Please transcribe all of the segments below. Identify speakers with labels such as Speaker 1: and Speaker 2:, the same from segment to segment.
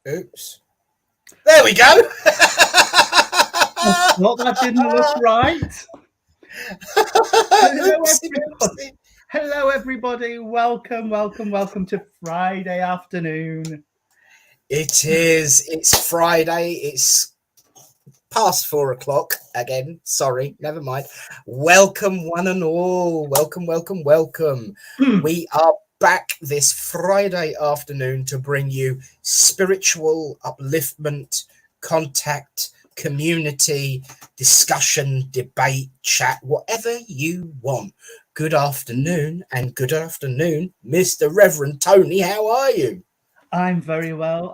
Speaker 1: Oops. There we go.
Speaker 2: Well, that didn't look right. Hello,
Speaker 1: Oopsie
Speaker 2: everybody.
Speaker 1: doopsie.
Speaker 2: Hello, everybody. Welcome to Friday afternoon.
Speaker 1: It is. It's Friday. It's past 4 o'clock again. Sorry, never mind. Welcome, one and all. Welcome. We are back this Friday afternoon to bring you spiritual upliftment, contact, community, discussion, debate, chat, whatever you want. Good afternoon, Mr. Reverend Tony. How are you?
Speaker 2: I'm very well,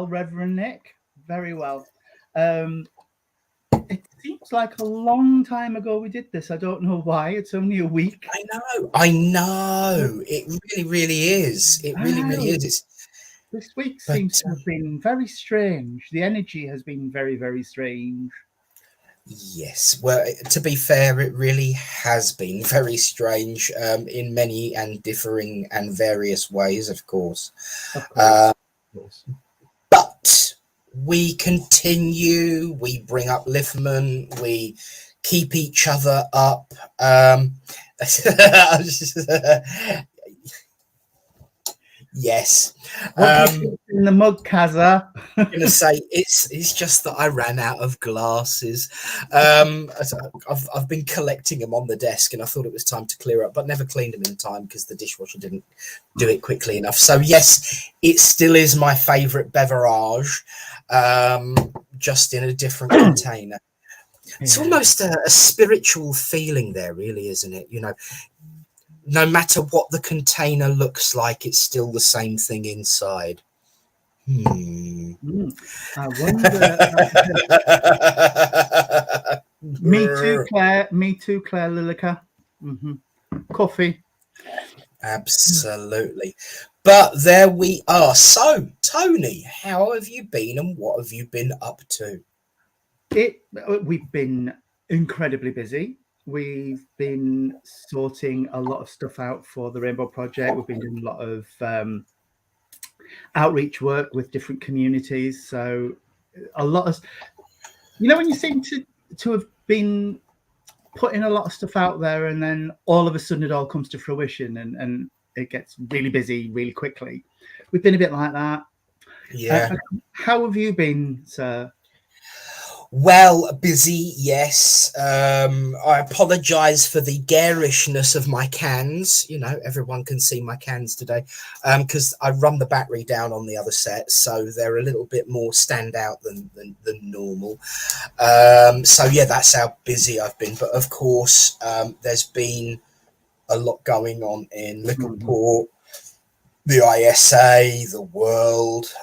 Speaker 2: Reverend Nick. Very well. It seems like a long time ago we did this. I don't know why. It's only a week.
Speaker 1: I know. It really is. It really is.
Speaker 2: This week
Speaker 1: But
Speaker 2: seems to have been very strange. The energy has been very strange.
Speaker 1: yes, well, to be fair, it really has been very strange in many and differing and various ways, of course.
Speaker 2: Of course.
Speaker 1: But we continue, we bring upliftment, we keep each other up. Yes.
Speaker 2: In the mug, Kaza.
Speaker 1: I'm gonna say it's just that I ran out of glasses. I've been collecting them on the desk, and I thought it was time to clear up, but never cleaned them in time because the dishwasher didn't do it quickly enough. So yes, it still is my favourite beverage, just in a different container. It's almost a spiritual feeling there, really, isn't it? You know, no matter what the container looks like, it's still the same thing inside. I
Speaker 2: wonder. Me too, Claire Lilica. Coffee.
Speaker 1: Absolutely. But there we are. So, Tony, how have you been and what have you been up to?
Speaker 2: We've been incredibly busy. We've been sorting a lot of stuff out for the Rainbow Project. We've been doing a lot of outreach work with different communities. So a lot of, when you seem to have been putting a lot of stuff out there and then all of a sudden it all comes to fruition and it gets really busy really quickly. We've been a bit like that.
Speaker 1: Yeah.
Speaker 2: How have you been, sir?
Speaker 1: Well, busy, yes. I apologise for the garishness of my cans. You know, everyone can see my cans today because I run the battery down on the other set, so they're a little bit more standout than normal. So, yeah, that's how busy I've been. But, of course, there's been a lot going on in Littleport, the ISA, the world.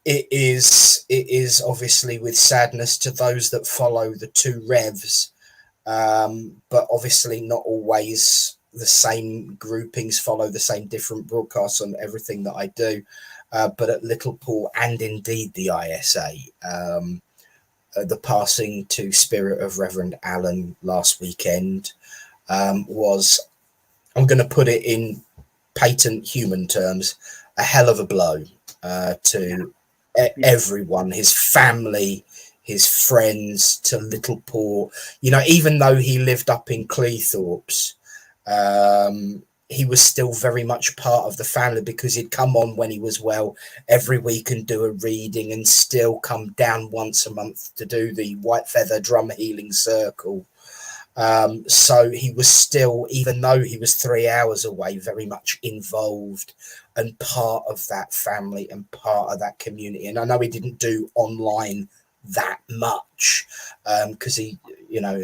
Speaker 1: It is obviously with sadness to those that follow the Two Revs, but obviously not always the same groupings follow the same different broadcasts on everything that I do. But at Littleport and indeed the ISA, the passing to spirit of Reverend Allen last weekend was, I'm going to put it in patent human terms, a hell of a blow to everyone, his family, his friends, to Littleport. You know, even though he lived up in Cleethorpes, he was still very much part of the family because he'd come on when he was well every week and do a reading and still come down once a month to do the White Feather Drum Healing Circle. So he was still, even though he was 3 hours away, very much involved and part of that family and part of that community. And I know he didn't do online that much because he, you know,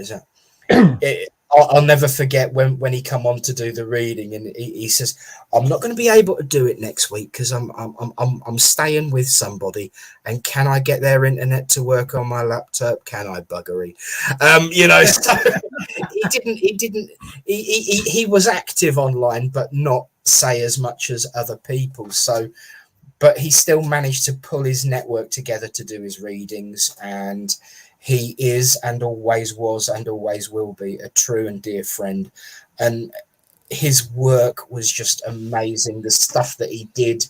Speaker 1: I'll never forget when he come on to do the reading and he says, I'm not going to be able to do it next week because I'm staying with somebody, and can I get their internet to work on my laptop? Can I, buggery? You know, so he was active online, but not say as much as other people. So, but he still managed to pull his network together to do his readings, and he is and always was and always will be a true and dear friend. And his work was just amazing. The stuff that he did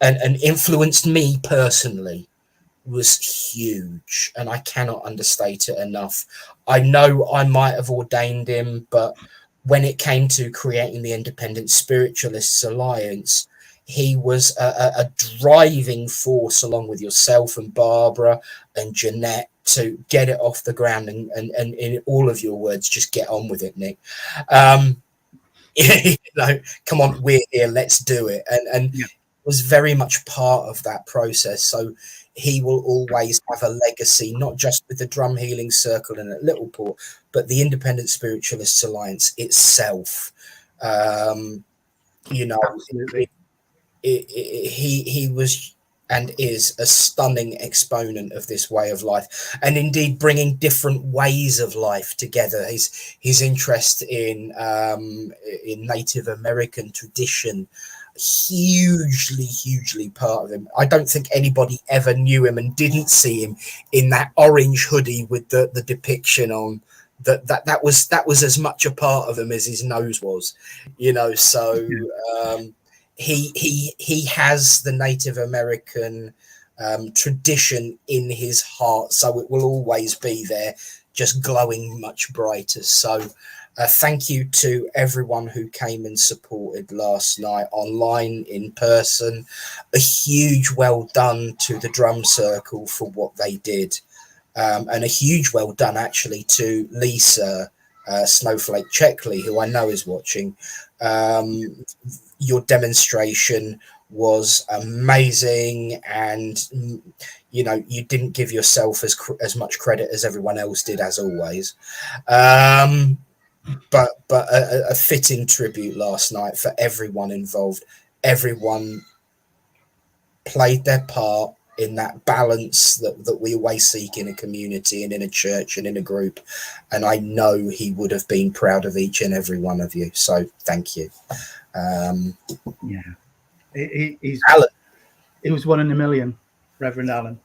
Speaker 1: and influenced me personally was huge, and I cannot understate it enough. I know I might have ordained him, but when it came to creating the Independent Spiritualists Alliance, he was a driving force, along with yourself and Barbara and Jeanette, to get it off the ground, and in all of your words, just get on with it, Nick. You know, come on, we're here, let's do it. And
Speaker 2: Yeah.
Speaker 1: was very much part of that process. So he will always have a legacy, not just with the Drum Healing Circle and at Littleport, but the Independent Spiritualists Alliance itself. You know,
Speaker 2: Absolutely.
Speaker 1: he was and is a stunning exponent of this way of life, and indeed bringing different ways of life together. His interest in Native American tradition, hugely part of him. I don't think anybody ever knew him and didn't see him in that orange hoodie with the depiction on. That was as much a part of him as his nose was, you know. So he has the Native American tradition in his heart, so it will always be there, just glowing much brighter. So thank you to everyone who came and supported last night, online, in person. A huge well done to the Drum Circle for what they did, and a huge well done actually to Lisa Snowflake Checkley, who I know is watching. Your demonstration was amazing, and you know, you didn't give yourself as much credit as everyone else did, as always. But a fitting tribute last night for everyone involved. Everyone played their part in that balance that we always seek in a community and in a church and in a group. And I know he would have been proud of each and every one of you. So thank you.
Speaker 2: Yeah. He's
Speaker 1: Alan.
Speaker 2: It was 1 in a million, Reverend Alan.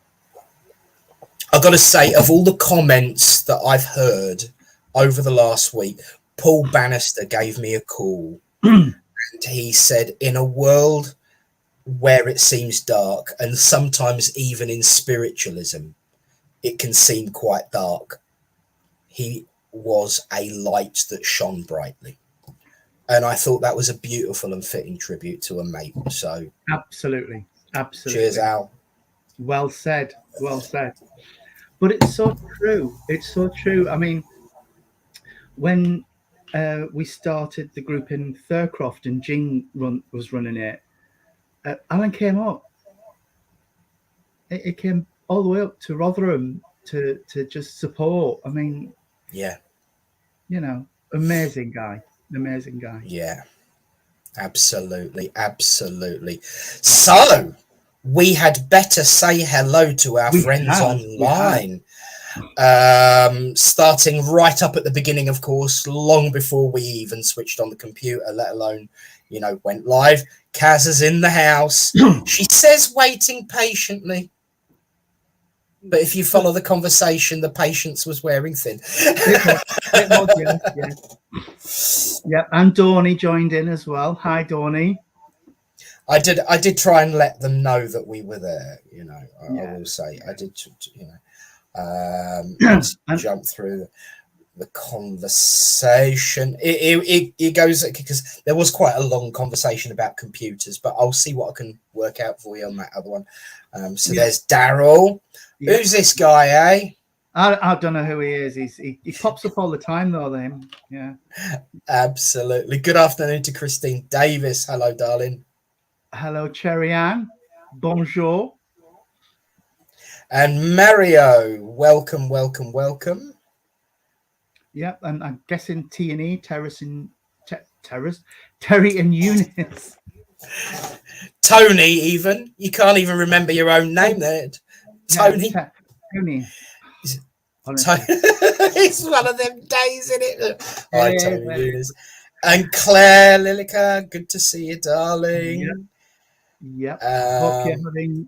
Speaker 1: I've got to say, of all the comments that I've heard over the last week, Paul Bannister gave me a call and he said, in a world where it seems dark, and sometimes even in spiritualism it can seem quite dark, he was a light that shone brightly. And I thought that was a beautiful and fitting tribute to a mate. So
Speaker 2: absolutely
Speaker 1: cheers, Al.
Speaker 2: Well said. But it's so true. I mean, when we started the group in Thurcroft and Jean was running it, Alan came up. It came all the way up to Rotherham to just support. I mean,
Speaker 1: yeah,
Speaker 2: you know, amazing guy.
Speaker 1: Yeah, absolutely. So we had better say hello to our friends online. Starting right up at the beginning, of course, long before we even switched on the computer, let alone, you know, went live. Kaz is in the house. She says waiting patiently. But if you follow the conversation, the patience was wearing thin.
Speaker 2: It was, yeah. Yeah, and Dawny joined in as well. Hi, Dawny.
Speaker 1: I did try and let them know that we were there. You know, I will say I did. You know, let's jump through the conversation. It goes because there was quite a long conversation about computers, but I'll see what I can work out for you on that other one. So there's Daryl. Yeah. Who's this guy, eh?
Speaker 2: I don't know who he is. He pops up all the time, though. Then, yeah.
Speaker 1: Absolutely. Good afternoon to Christine Davis. Hello, darling.
Speaker 2: Hello, Cherry Ann. Bonjour.
Speaker 1: And Mario, welcome.
Speaker 2: Yep, and I'm guessing T&E, Terry and Eunice.
Speaker 1: Tony, even. You can't even remember your own name there. Tony.
Speaker 2: Yeah, Tony.
Speaker 1: It's one of them days, isn't it? Hi, Tony Eunice. And Claire Lilica, good to see you, darling.
Speaker 2: Yep. Hope you're having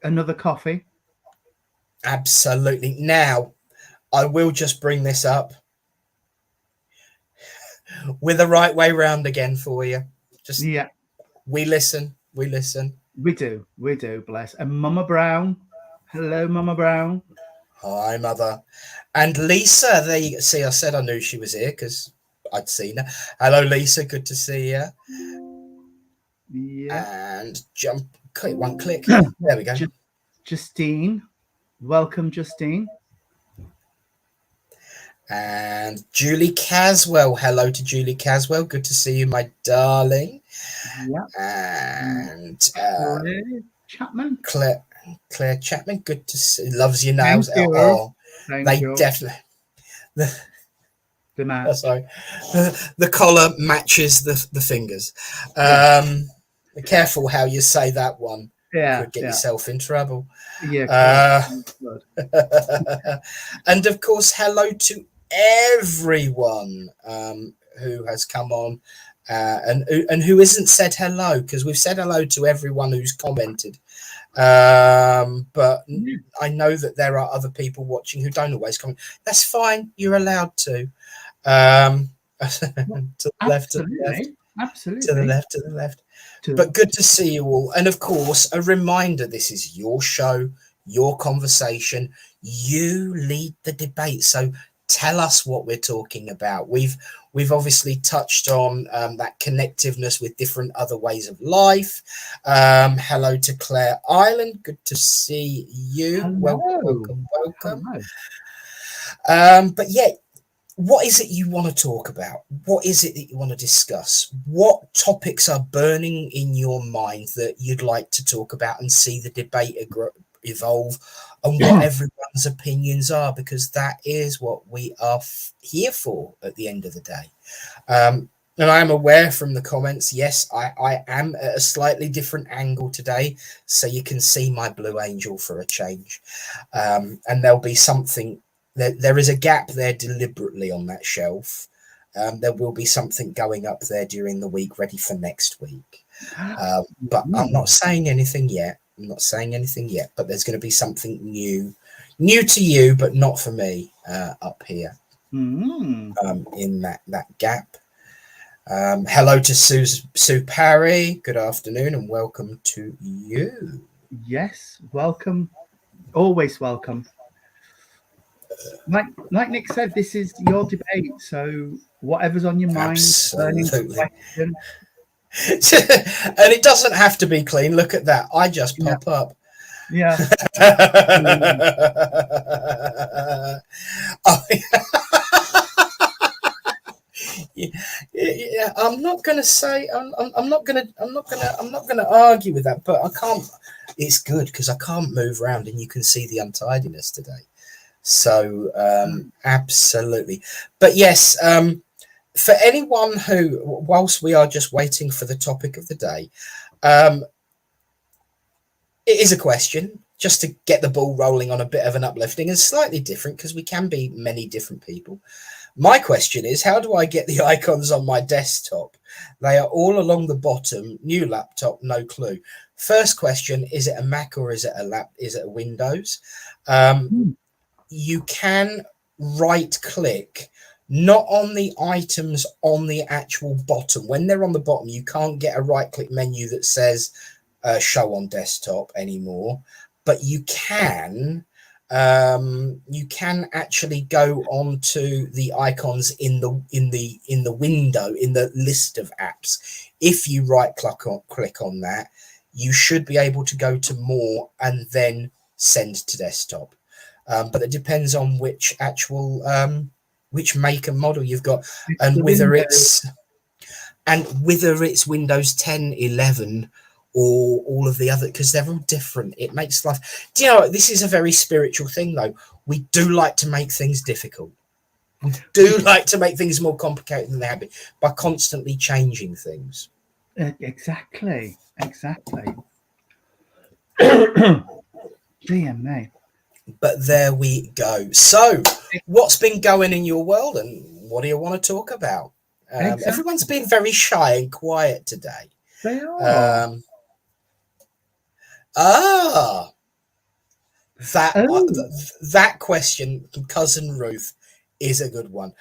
Speaker 2: another coffee.
Speaker 1: Absolutely. Now, I will just bring this up with the right way round again for you. Just we listen.
Speaker 2: We do, bless. And Mama Brown. Hello, Mama Brown.
Speaker 1: Hi, Mother. And Lisa, there you see, I said I knew she was here because I'd seen her. Hello, Lisa. Good to see you.
Speaker 2: Yeah.
Speaker 1: And jump, click one click. There we go.
Speaker 2: Justine. Welcome, Justine.
Speaker 1: And Julie Caswell. Hello to Julie Caswell. Good to see you, my darling.
Speaker 2: Yeah.
Speaker 1: And
Speaker 2: Claire Chapman.
Speaker 1: Claire Chapman. Good to see. Loves your nails.
Speaker 2: Thank you.
Speaker 1: Oh,
Speaker 2: Thank
Speaker 1: they
Speaker 2: you.
Speaker 1: definitely.
Speaker 2: The match.
Speaker 1: Sorry. The collar matches the fingers. Be careful how you say that one.
Speaker 2: Yeah.
Speaker 1: Could get yourself in trouble.
Speaker 2: Yeah.
Speaker 1: And of course, hello to everyone who has come on and who isn't said hello, because we've said hello to everyone who's commented. But I know that there are other people watching who don't always comment. That's fine. You're allowed to. To the left, to the left,
Speaker 2: absolutely,
Speaker 1: to the left, to the left. But good to see you all. And of course, a reminder: this is your show, your conversation. You lead the debate. So tell us what we're talking about. We've obviously touched on that connectiveness with different other ways of life. Hello to Claire Island. Good to see you.
Speaker 2: Hello.
Speaker 1: Welcome. Hello. But yeah, what is it you want to talk about? What is it that you want to discuss? What topics are burning in your mind that you'd like to talk about and see the debate evolve, and what everyone's opinions are? Because that is what we are here for at the end of the day. And I am aware from the comments, yes, I am at a slightly different angle today, so you can see my blue angel for a change. And there'll be something. There is a gap there deliberately on that shelf. There will be something going up there during the week, ready for next week. But I'm not saying anything yet. But there's going to be something new to you, but not for me up here in that gap. Hello to Sue Parry. Good afternoon and welcome to you.
Speaker 2: Yes, welcome. Always welcome. Like Nick said, this is your debate, so whatever's on your mind,
Speaker 1: absolutely. And it doesn't have to be clean. Look at that. I just pop up.
Speaker 2: Yeah.
Speaker 1: Yeah, I'm not gonna say I'm not gonna argue with that, but I can't. It's good because I can't move around and you can see the untidiness today. So absolutely. But yes, for anyone who, whilst we are just waiting for the topic of the day, it is a question just to get the ball rolling on a bit of an uplifting and slightly different, because we can be many different people. My question is, how do I get the icons on my desktop? They are all along the bottom. New laptop, no clue. First question, is it a Mac or is it a Windows? You can right click, not on the items on the actual bottom. When they're on the bottom, you can't get a right click menu that says show on desktop anymore, but you can actually go onto the icons in the window, in the list of apps. If you right click on that, you should be able to go to more and then send to desktop. But it depends on which actual which make and model you've got, and whether it's Windows 10, 11, or all of the other, because they're all different. It makes life. Do you know, this is a very spiritual thing, though. We do like to make things difficult. We do like to make things more complicated than they have been by constantly changing things.
Speaker 2: Exactly. GMA.
Speaker 1: But there we go. So, what's been going in your world, and what do you want to talk about? Everyone's been very shy and quiet today.
Speaker 2: They are.
Speaker 1: That question from Cousin Ruth is a good one.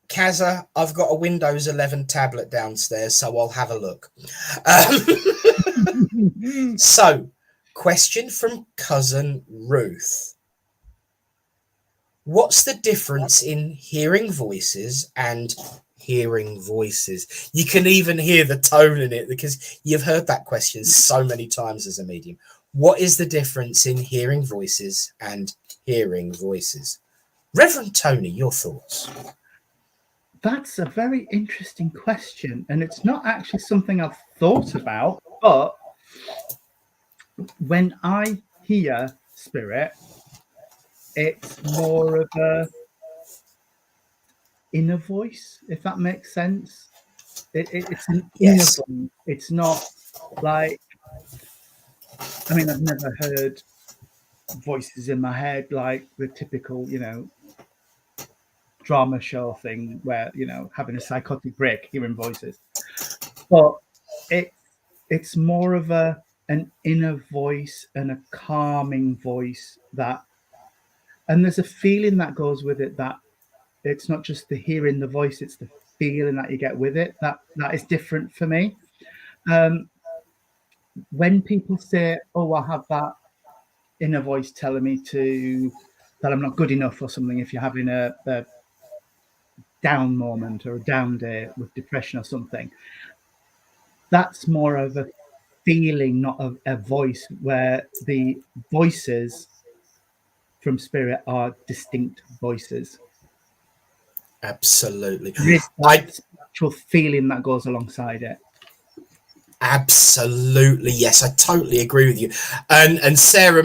Speaker 1: Kaza, I've got a Windows 11 tablet downstairs, so I'll have a look. So, question from cousin Ruth. What's the difference in hearing voices and hearing voices? You can even hear the tone in it because you've heard that question so many times as a medium. What is the difference in hearing voices and hearing voices? Reverend Tony, your thoughts?
Speaker 2: That's a very interesting question, and it's not actually something I've thought about, but when I hear spirit, it's more of a inner voice, if that makes sense. It's an inner
Speaker 1: Yes.
Speaker 2: voice. It's not like, I mean, I've never heard voices in my head like the typical, drama show thing where, having a psychotic break, hearing voices. But it's more of an inner voice and a calming voice and there's a feeling that goes with it, that it's not just the hearing the voice, it's the feeling that you get with it. That is different for me. When people say, "Oh, I have that inner voice telling me that I'm not good enough," or something, if you're having a down moment or a down day with depression or something, that's more of a feeling, not a voice, where the voices from spirit are distinct voices.
Speaker 1: Absolutely.
Speaker 2: There is that spiritual feeling that goes alongside it.
Speaker 1: Absolutely, yes, I totally agree with you. And Sarah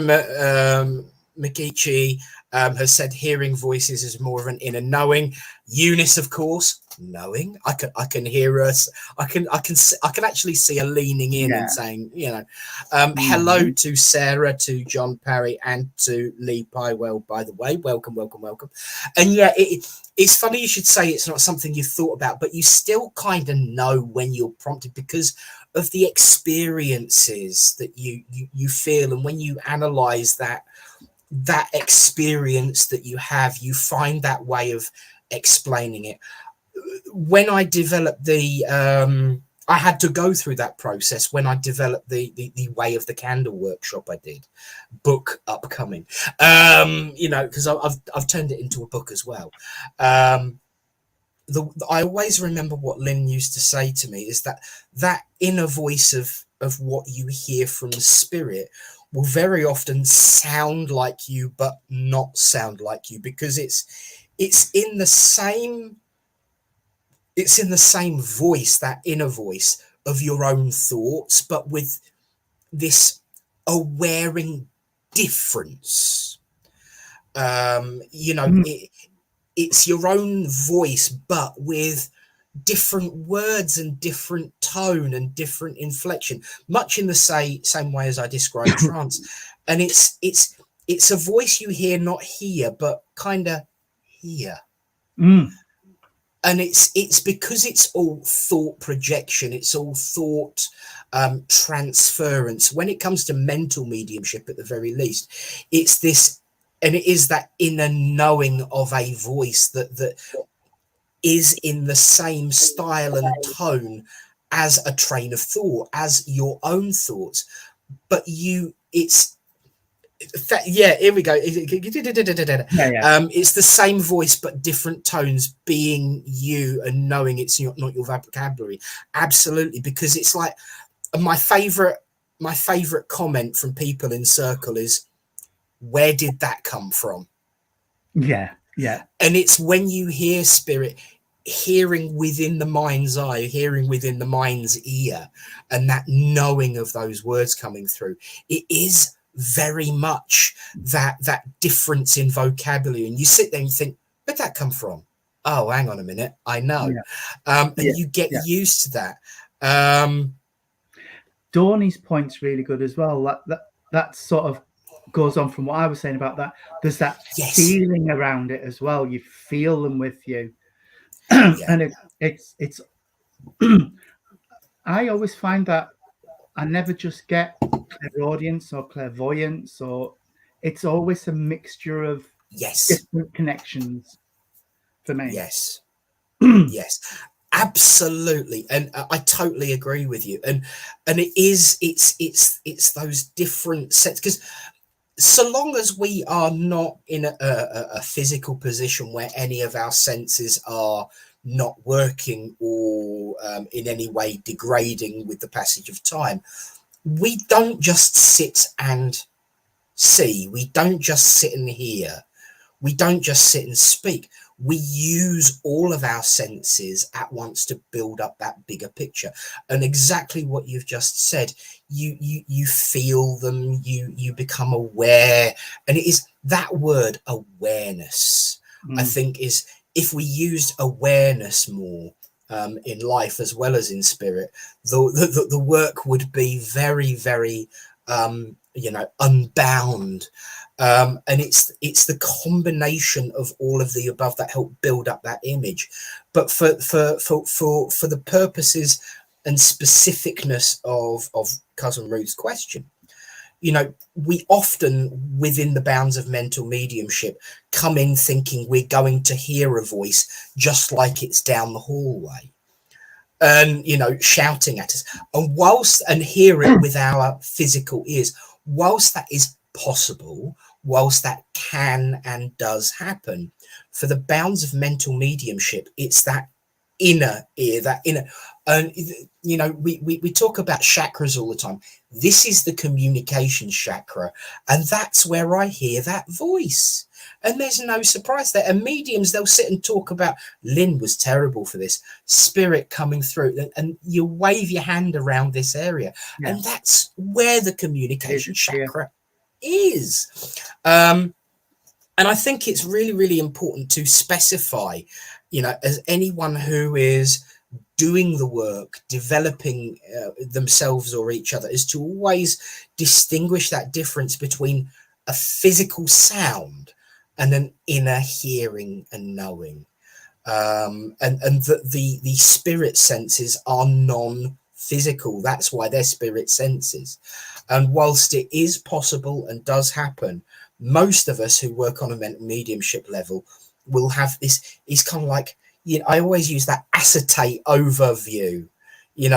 Speaker 1: McGeechee has said hearing voices is more of an inner knowing. Eunice, of course, knowing. I can hear us. I can actually see her leaning in and saying, hello to Sarah, to John Parry, and to Lee Pywell, by the way. Welcome. And yeah, it's funny you should say it's not something you thought about, but you still kind of know when you're prompted because of the experiences that you feel. And when you analyze that experience that you have, you find that way of explaining it. When I developed I had to go through that process when I developed the Way of the Candle workshop. I did book upcoming, because I've turned it into a book as well. I always remember what Lynn used to say to me is that inner voice of what you hear from the spirit will very often sound like you, but not sound like you, because it's in the same voice, that inner voice of your own thoughts, but with this awareing difference. It's your own voice, but with different words and different tone and different inflection, much in the same way as I described trance. And it's a voice you hear, not here, but kind of here. And it's because it's all thought projection, it's all thought transference. When it comes to mental mediumship, at the very least, it's this, and it is that inner knowing of a voice that is in the same style and tone as a train of thought, as your own thoughts. But here we go. It's the same voice, but different tones, being you and knowing it's not your vocabulary. Absolutely, because it's like my favorite comment from people in circle is, where did that come from?
Speaker 2: Yeah.
Speaker 1: And it's when you hear spirit, hearing within the mind's eye, hearing within the mind's ear, and that knowing of those words coming through, it is very much that difference in vocabulary. And you sit there and you think, where'd that come from? Oh, hang on a minute, I know. And you get used to that.
Speaker 2: Dorney's point's really good as well. That sort of goes on from what I was saying about that. There's that feeling around it as well. You feel them with you. And it's I always find that I never just get clairaudience or clairvoyance, or it's always a mixture of different connections for me.
Speaker 1: Yes. Yes, absolutely, and I totally agree with you. And it's those different sets, because so long as we are not in a physical position where any of our senses are not working, or in any way degrading with the passage of time, we don't just sit and see, we don't just sit and hear, we don't just sit and speak. We use all of our senses at once to build up that bigger picture. And exactly what you've just said, you feel them, you become aware. And it is that word awareness, I think, is, if we used awareness more in life as well as in spirit, the work would be very, very unbound. And it's the combination of all of the above that help build up that image. But for the purposes and specificness of Cousin Ruth's question, we often, within the bounds of mental mediumship, come in thinking we're going to hear a voice just like it's down the hallway, and shouting at us, and hear it with our physical ears. Whilst that is possible, whilst that can and does happen, for the bounds of mental mediumship, it's that inner ear, that inner. And we talk about chakras all the time. This is the communication chakra, and that's where I hear that voice. And there's no surprise there. And mediums, they'll sit and talk about, Lynn was terrible for this, spirit coming through, and you wave your hand around this area. Yeah. And that's where the communication chakra is. And I think it's really, really important to specify, as anyone who is doing the work, developing themselves or each other, is to always distinguish that difference between a physical sound and an inner hearing and knowing. And the spirit senses are non-physical. That's why they're spirit senses. And whilst it is possible and does happen, most of us who work on a mental mediumship level will have this, it's kind of like, I always use that acetate overview. When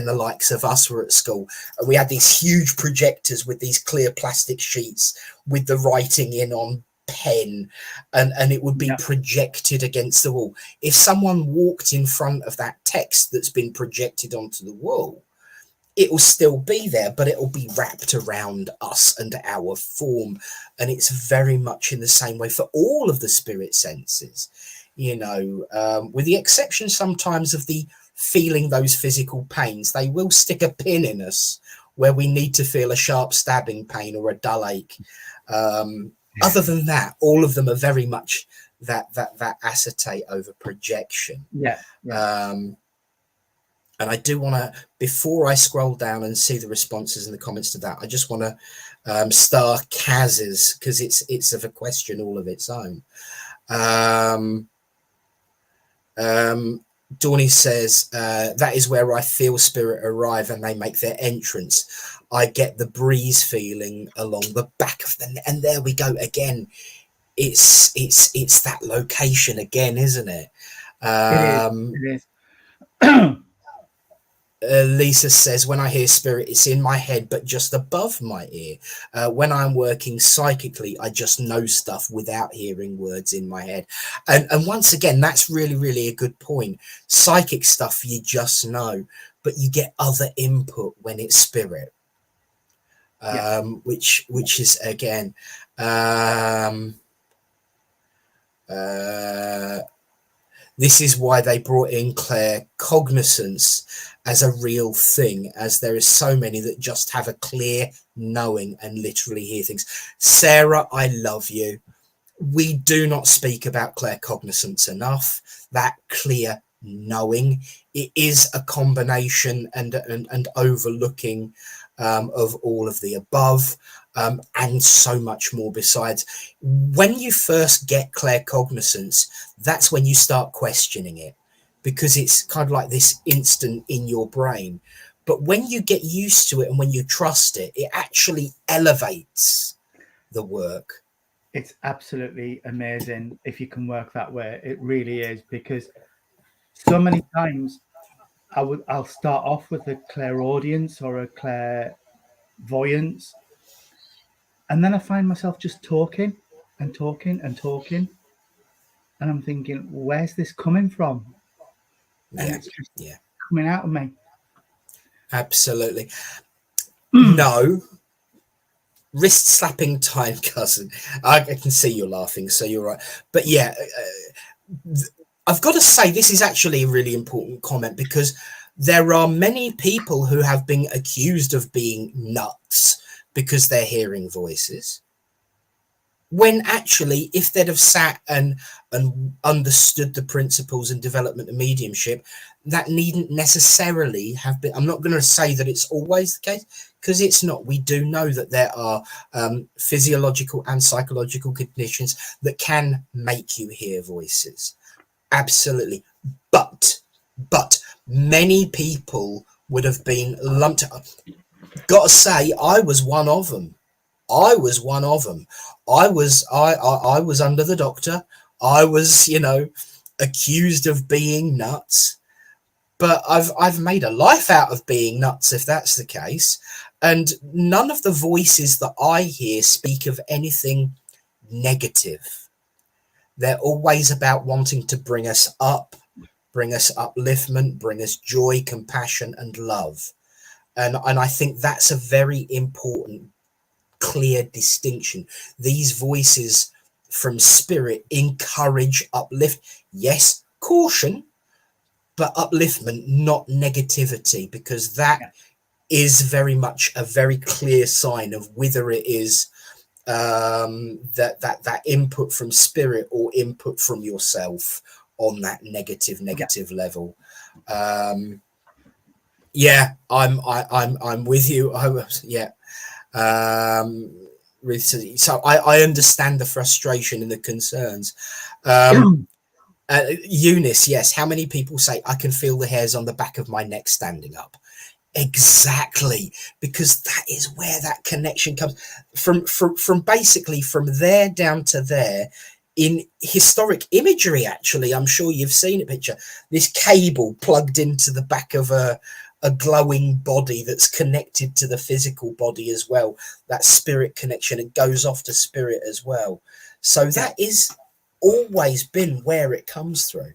Speaker 1: the likes of us were at school, we had these huge projectors with these clear plastic sheets with the writing in on pen, and it would be projected against the wall. If someone walked in front of that text that's been projected onto the wall, it will still be there, but it will be wrapped around us and our form. And it's very much in the same way for all of the spirit senses, with the exception sometimes of the feeling those physical pains. They will stick a pin in us where we need to feel a sharp stabbing pain or a dull ache. Other than that, all of them are very much that acetate over projection. And I do want to, before I scroll down and see the responses and the comments to that, I just want to star Kaz's, because it's of a question all of its own. Dawny says, that is where I feel spirit arrive and they make their entrance. I get the breeze feeling along the back of the, and there we go again. It's that location again, isn't it?
Speaker 2: It is.
Speaker 1: Lisa says, when I hear spirit, it's in my head, but just above my ear. When I'm working psychically, I just know stuff without hearing words in my head. And once again, that's really, really a good point. Psychic stuff, you just know, but you get other input when it's spirit, which is, again, this is why they brought in claircognizance as a real thing, as there is so many that just have a clear knowing and literally hear things. Sarah, I love you. We do not speak about claircognizance enough, that clear knowing. It is a combination and overlooking of all of the above. And so much more besides. When you first get claircognizance, that's when you start questioning it, because it's kind of like this instant in your brain. But when you get used to it and when you trust it, it actually elevates the work.
Speaker 2: It's absolutely amazing if you can work that way. It really is, because so many times I'll start off with a clairaudience or a clairvoyance, and then I find myself just talking and talking and talking, and I'm thinking, where's this coming from? And
Speaker 1: Yeah,
Speaker 2: it's just
Speaker 1: yeah,
Speaker 2: coming out of me.
Speaker 1: absolutely. No, wrist slapping time, cousin. I can see you're laughing, so you're right. But yeah, I've got to say this is actually a really important comment, because there are many people who have been accused of being nuts because they're hearing voices, when actually if they'd have sat and understood the principles and development of mediumship, that needn't necessarily have been. I'm not going to say that it's always the case, because it's not. We do know that there are physiological and psychological conditions that can make you hear voices, absolutely. But many people would have been lumped. Got to say, I was one of them. I was one of them. I was under the doctor. I was, accused of being nuts. But I've made a life out of being nuts, if that's the case. And none of the voices that I hear speak of anything negative. They're always about wanting to bring us up, bring us upliftment, bring us joy, compassion, and love. And I think that's a very important, clear distinction. These voices from spirit encourage uplift, yes, caution, but upliftment, not negativity, because that is very much a very clear sign of whether it is that input from spirit or input from yourself on that negative level. Yeah, I'm with you. Recently, so I understand the frustration and the concerns. Eunice, yes. How many people say I can feel the hairs on the back of my neck standing up? Exactly, because that is where that connection comes from basically from there down to there. In historic imagery, actually, I'm sure you've seen a picture, this cable plugged into the back of a glowing body that's connected to the physical body as well. That spirit connection, it goes off to spirit as well. So that is always been where it comes through.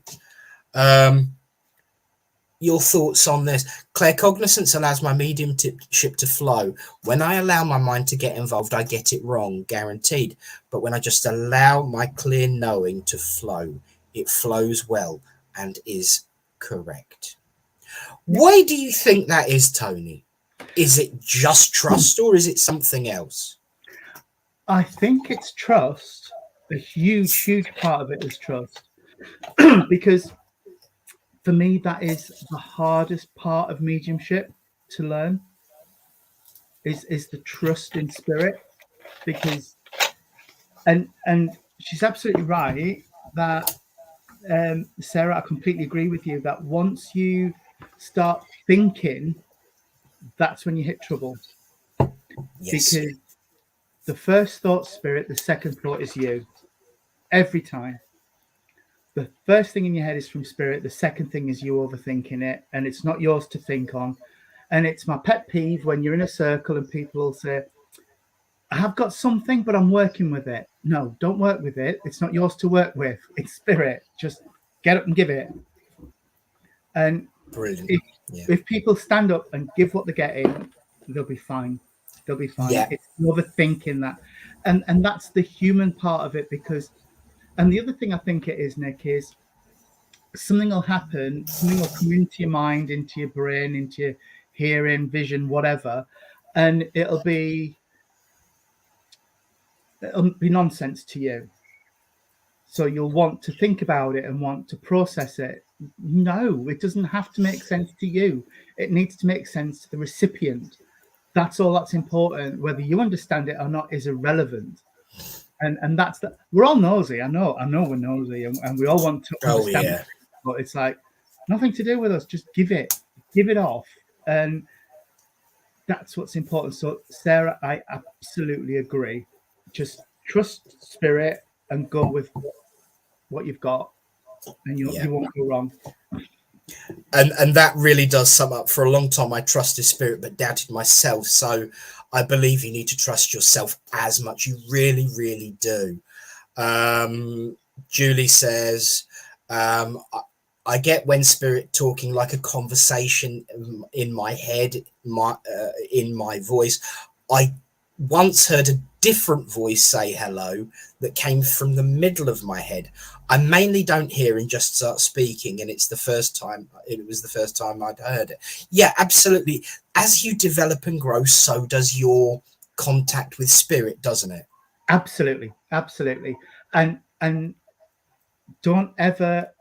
Speaker 1: Your thoughts on this? Claircognizance allows my mediumship to flow. When I allow my mind to get involved, I get it wrong, guaranteed. But when I just allow my clear knowing to flow, it flows well and is correct. Why do you think that is, Tony? Is it just trust, or is it something else?
Speaker 2: I think it's trust. A huge part of it is trust. Because for me, that is the hardest part of mediumship to learn, is the trust in spirit. Because and she's absolutely right that Sarah, I completely agree with you that once you start thinking, that's when you hit trouble.
Speaker 1: Yes.
Speaker 2: Because the first thought's spirit, the second thought is you. Every time. The first thing in your head is from spirit, the second thing is you overthinking it, and it's not yours to think on. And it's my pet peeve when you're in a circle and people will say, I have got something, but I'm working with it. No, don't work with it. It's not yours to work with. It's spirit. Just get up and give it. And
Speaker 1: Brilliant.
Speaker 2: if people stand up and give what they're getting, they'll be fine. They'll be fine.
Speaker 1: Yeah.
Speaker 2: It's overthinking that. And that's the human part of it. Because, and the other thing I think it is, Nick, is something will happen, something will come into your mind, into your brain, into your hearing, vision, whatever, and it'll be nonsense to you. So you'll want to think about it and want to process it. No, it doesn't have to make sense to you. It needs to make sense to the recipient. That's all that's important. Whether you understand it or not is irrelevant. And that's that. We're all nosy. I know we're nosy, and we all want to understand.
Speaker 1: Oh, yeah.
Speaker 2: But it's like nothing to do with us. Just give it off. And that's what's important. So Sarah, I absolutely agree. Just trust spirit and go with what you've got, and you won't go wrong.
Speaker 1: And that really does sum up. For a long time I trusted spirit but doubted myself, so I believe you need to trust yourself as much. You really do. Julie says, I get when spirit talking like a conversation in my head, in my voice. I once heard a different voice say hello that came from the middle of my head. I mainly don't hear and just start speaking, and it was the first time I'd heard it. Yeah, absolutely. As you develop and grow, so does your contact with spirit, doesn't it?
Speaker 2: Absolutely. And don't ever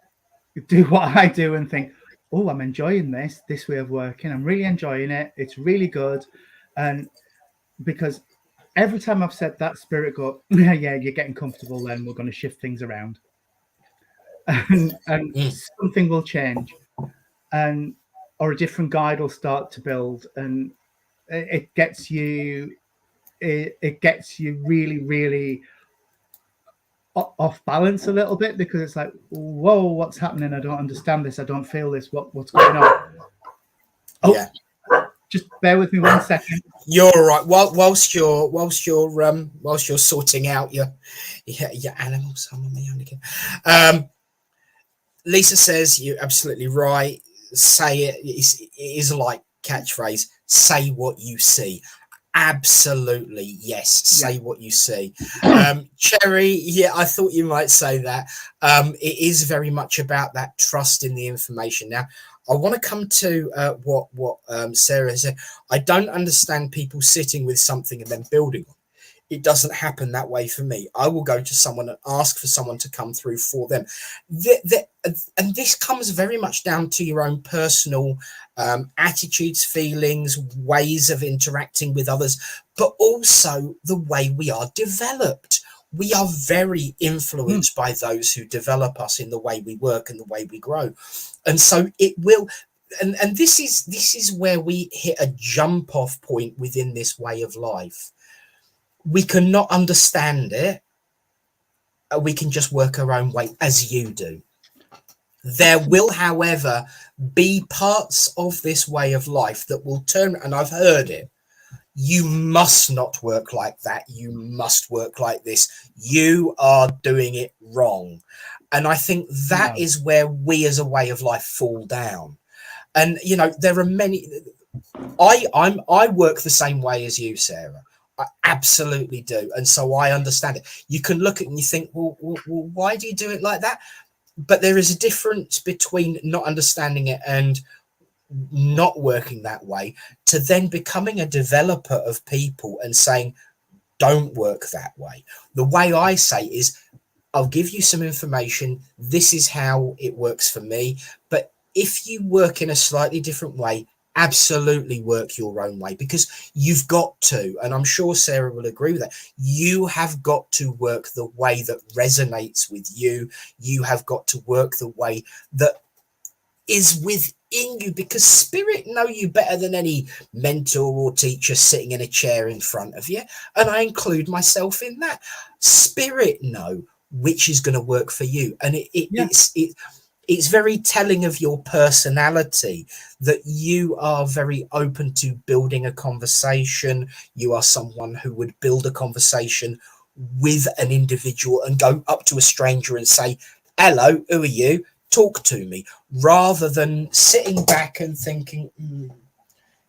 Speaker 2: do what I do and think, oh, I'm enjoying this way of working. I'm really enjoying it. It's really good. And because every time I've said that, spirit go, yeah, you're getting comfortable, then we're going to shift things around. And something will change, and or a different guide will start to build, and it gets you really off balance a little bit, because it's like, whoa, what's happening? I don't understand this. I don't feel this. What's going on? Oh, yeah. Just bear with me 1 second.
Speaker 1: You're all right. Whilst you're sorting out your animals. I'm on my own again. Lisa says you're absolutely right. Say it. It is like catchphrase. Say what you see. Absolutely, yes. Say what you see. Cherry, yeah, I thought you might say that. It is very much about that trust in the information. Now, I want to come to what Sarah said. I don't understand people sitting with something and then building on. It doesn't happen that way for me. I will go to someone and ask for someone to come through for them. And this comes very much down to your own personal attitudes, feelings, ways of interacting with others, but also the way we are developed. We are very influenced by those who develop us in the way we work and the way we grow. And so it will, and this is where we hit a jump off point within this way of life. We cannot understand it. We can just work our own way, as you do. There will, however, be parts of this way of life that will turn, and I've heard it. You must not work like that. You must work like this. You are doing it wrong. And I think that is where we as a way of life fall down. And, you know, there are many. I work the same way as you, Sarah. I absolutely do. And so I understand it. You can look at it and you think, well, why do you do it like that? But there is a difference between not understanding it and not working that way to then becoming a developer of people and saying, don't work that way. The way I say is, I'll give you some information. This is how it works for me. But if you work in a slightly different way, absolutely work your own way, because you've got to, and I'm sure Sarah will agree with that, you have got to work the way that resonates with you. You have got to work the way that is within you, because spirit know you better than any mentor or teacher sitting in a chair in front of you, and I include myself in that. Spirit know which is going to work for you, and it's very telling of your personality that you are very open to building a conversation. You are someone who would build a conversation with an individual and go up to a stranger and say, hello, who are you? Talk to me, rather than sitting back and thinking,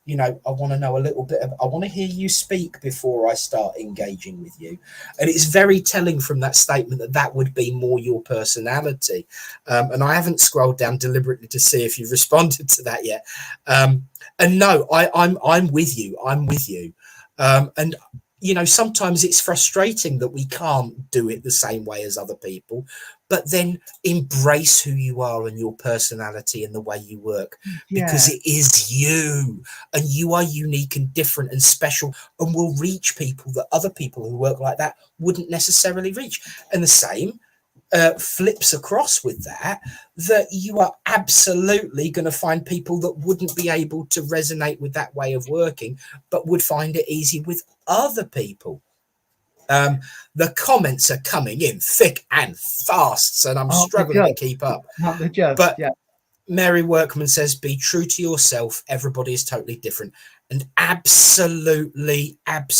Speaker 1: you know, I want to know a little bit I want to hear you speak before I start engaging with you. And it's very telling from that statement that would be more your personality. And I haven't scrolled down deliberately to see if you've responded to that yet. And no, I'm with you. And you know, sometimes it's frustrating that we can't do it the same way as other people, but then embrace who you are and your personality and the way you work, because it is you, and you are unique and different and special, and will reach people that other people who work like that wouldn't necessarily reach. And the same flips across with that you are absolutely going to find people that wouldn't be able to resonate with that way of working, but would find it easy with other people. The comments are coming in thick and fast, and I'm struggling to keep up. But
Speaker 2: yeah.
Speaker 1: Mary Workman says, be true to yourself. Everybody is totally different. And absolutely. I'm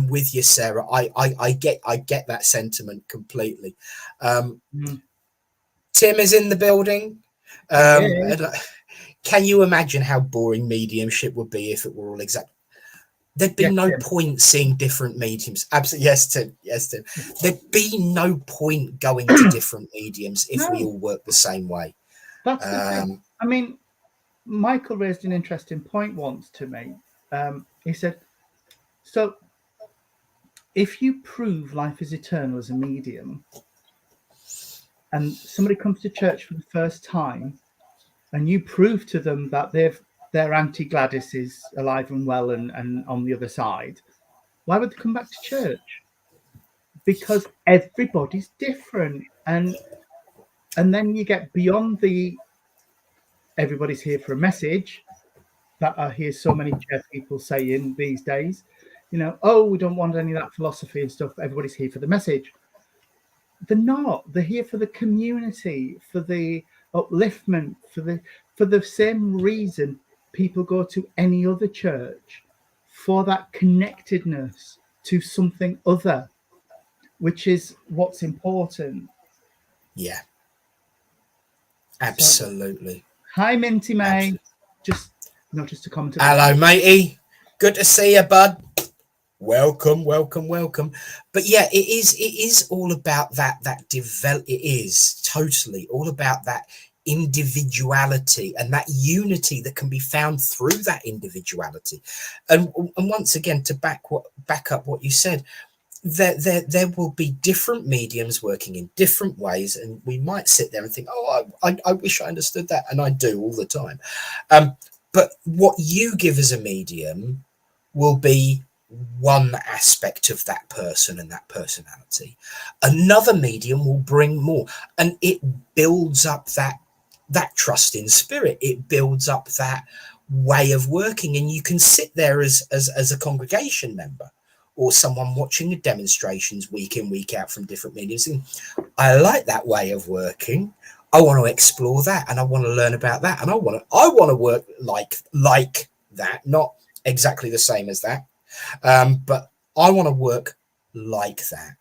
Speaker 1: with you, Sarah. I get that sentiment completely. Tim is in the building. Can you imagine how boring mediumship would be if it were all exact? There'd be no point seeing different mediums. Absolutely. Yes, Tim. There'd be no point going to different mediums if we all work the same way.
Speaker 2: That's the thing. I mean, Michael raised an interesting point once to me. He said, so if you prove life is eternal as a medium, and somebody comes to church for the first time, and you prove to them that their Auntie Gladys is alive and well and on the other side, why would they come back to church? Because everybody's different. And then you get beyond the everybody's here for a message that I hear so many church people saying these days, oh, we don't want any of that philosophy and stuff. Everybody's here for the message. They're not. They're here for the community, for the upliftment, for the same reason people go to any other church, for that connectedness to something other, which is what's important.
Speaker 1: Yeah, absolutely.
Speaker 2: So, hi, Minty May. Just a comment.
Speaker 1: Hello, matey. Good to see you, bud. Welcome. But yeah, it is all about that develop. It is totally all about that individuality and that unity that can be found through that individuality. And once again, to back up what you said, there will be different mediums working in different ways, and we might sit there and think, oh, I wish I understood that, and I do all the time. But what you give as a medium will be one aspect of that person and that personality. Another medium will bring more, and it builds up that trust in spirit. It builds up that way of working, and you can sit there as a congregation member or someone watching the demonstrations week in, week out from different mediums, and I like that way of working. I want to explore that, and I want to learn about that, and I want to work like that, not exactly the same as that, but I want to work like that.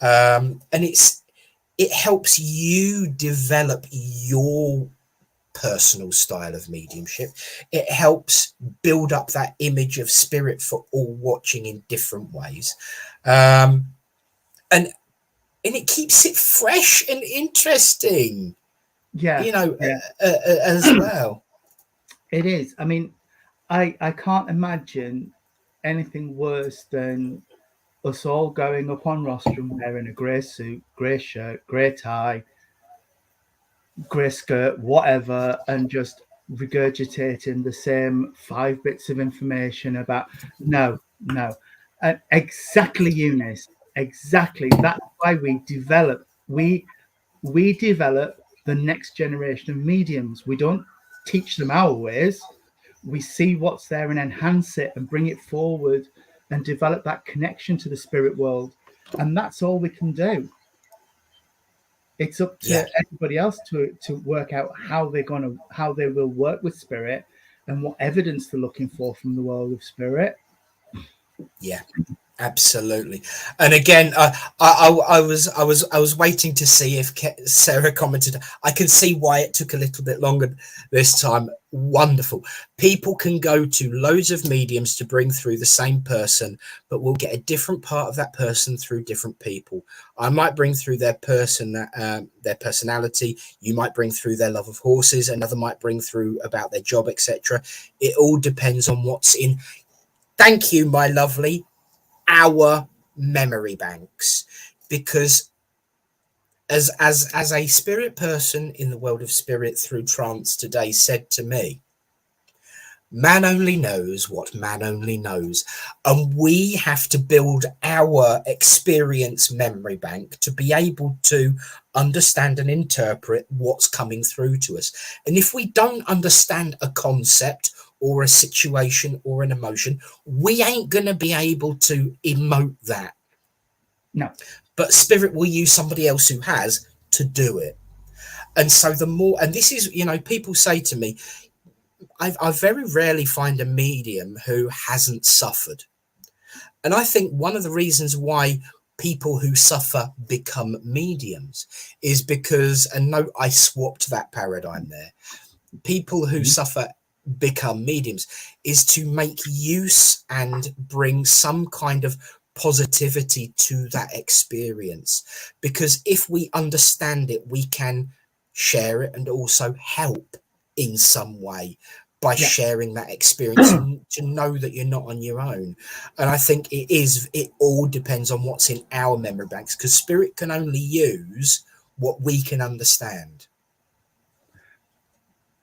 Speaker 1: And it helps you develop your personal style of mediumship. It helps build up that image of spirit for all watching in different ways, and it keeps it fresh and interesting. As well.
Speaker 2: It is. I mean, I can't imagine anything worse than us all going up on rostrum wearing a grey suit, grey shirt, grey tie, grey skirt, whatever, and just regurgitating the same 5 bits of information about no. And exactly, Eunice, exactly. That's why we develop the next generation of mediums. We don't teach them our ways. We see what's there and enhance it and bring it forward and develop that connection to the spirit world. And that's all we can do. It's up to everybody else to work out how they will work with spirit and what evidence they're looking for from the world of spirit.
Speaker 1: Yeah. Absolutely. And again, I was waiting to see if Sarah commented. I can see why it took a little bit longer this time. Wonderful. People can go to loads of mediums to bring through the same person, but we'll get a different part of that person through different people. I might bring through their personality. You might bring through their love of horses. Another might bring through about their job, etc. It all depends on what's in. Thank you, my lovely. Our memory banks, because as a spirit person in the world of spirit through trance today said to me, man only knows what man only knows, and we have to build our experience memory bank to be able to understand and interpret what's coming through to us. And if we don't understand a concept or a situation or an emotion, we ain't going to be able to emote that.
Speaker 2: No.
Speaker 1: But spirit will use somebody else who has to do it. And so the more, and this is, people say to me, I very rarely find a medium who hasn't suffered. And I think one of the reasons why people who suffer become mediums is because, and no, I swapped that paradigm there. People who suffer become mediums is to make use and bring some kind of positivity to that experience. Because if we understand it, we can share it and also help in some way by sharing that experience and to know that you're not on your own. And I think it all depends on what's in our memory banks, because spirit can only use what we can understand.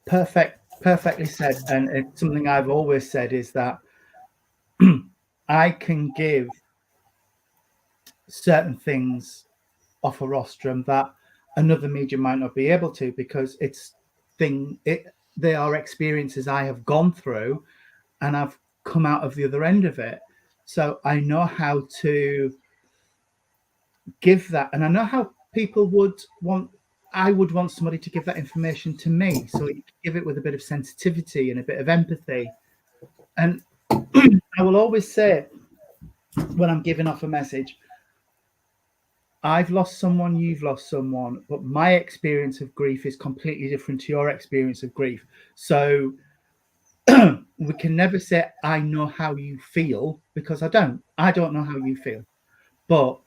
Speaker 2: Perfectly said. And it's something I've always said is that I can give certain things off a rostrum that another medium might not be able to, because they are experiences I have gone through and I've come out of the other end of it. So I know how to give that, and I know how people I would want somebody to give that information to me, so you give it with a bit of sensitivity and a bit of empathy. And I will always say, when I'm giving off a message, I've lost someone, you've lost someone, but my experience of grief is completely different to your experience of grief. So we can never say, I know how you feel, because I don't know how you feel. But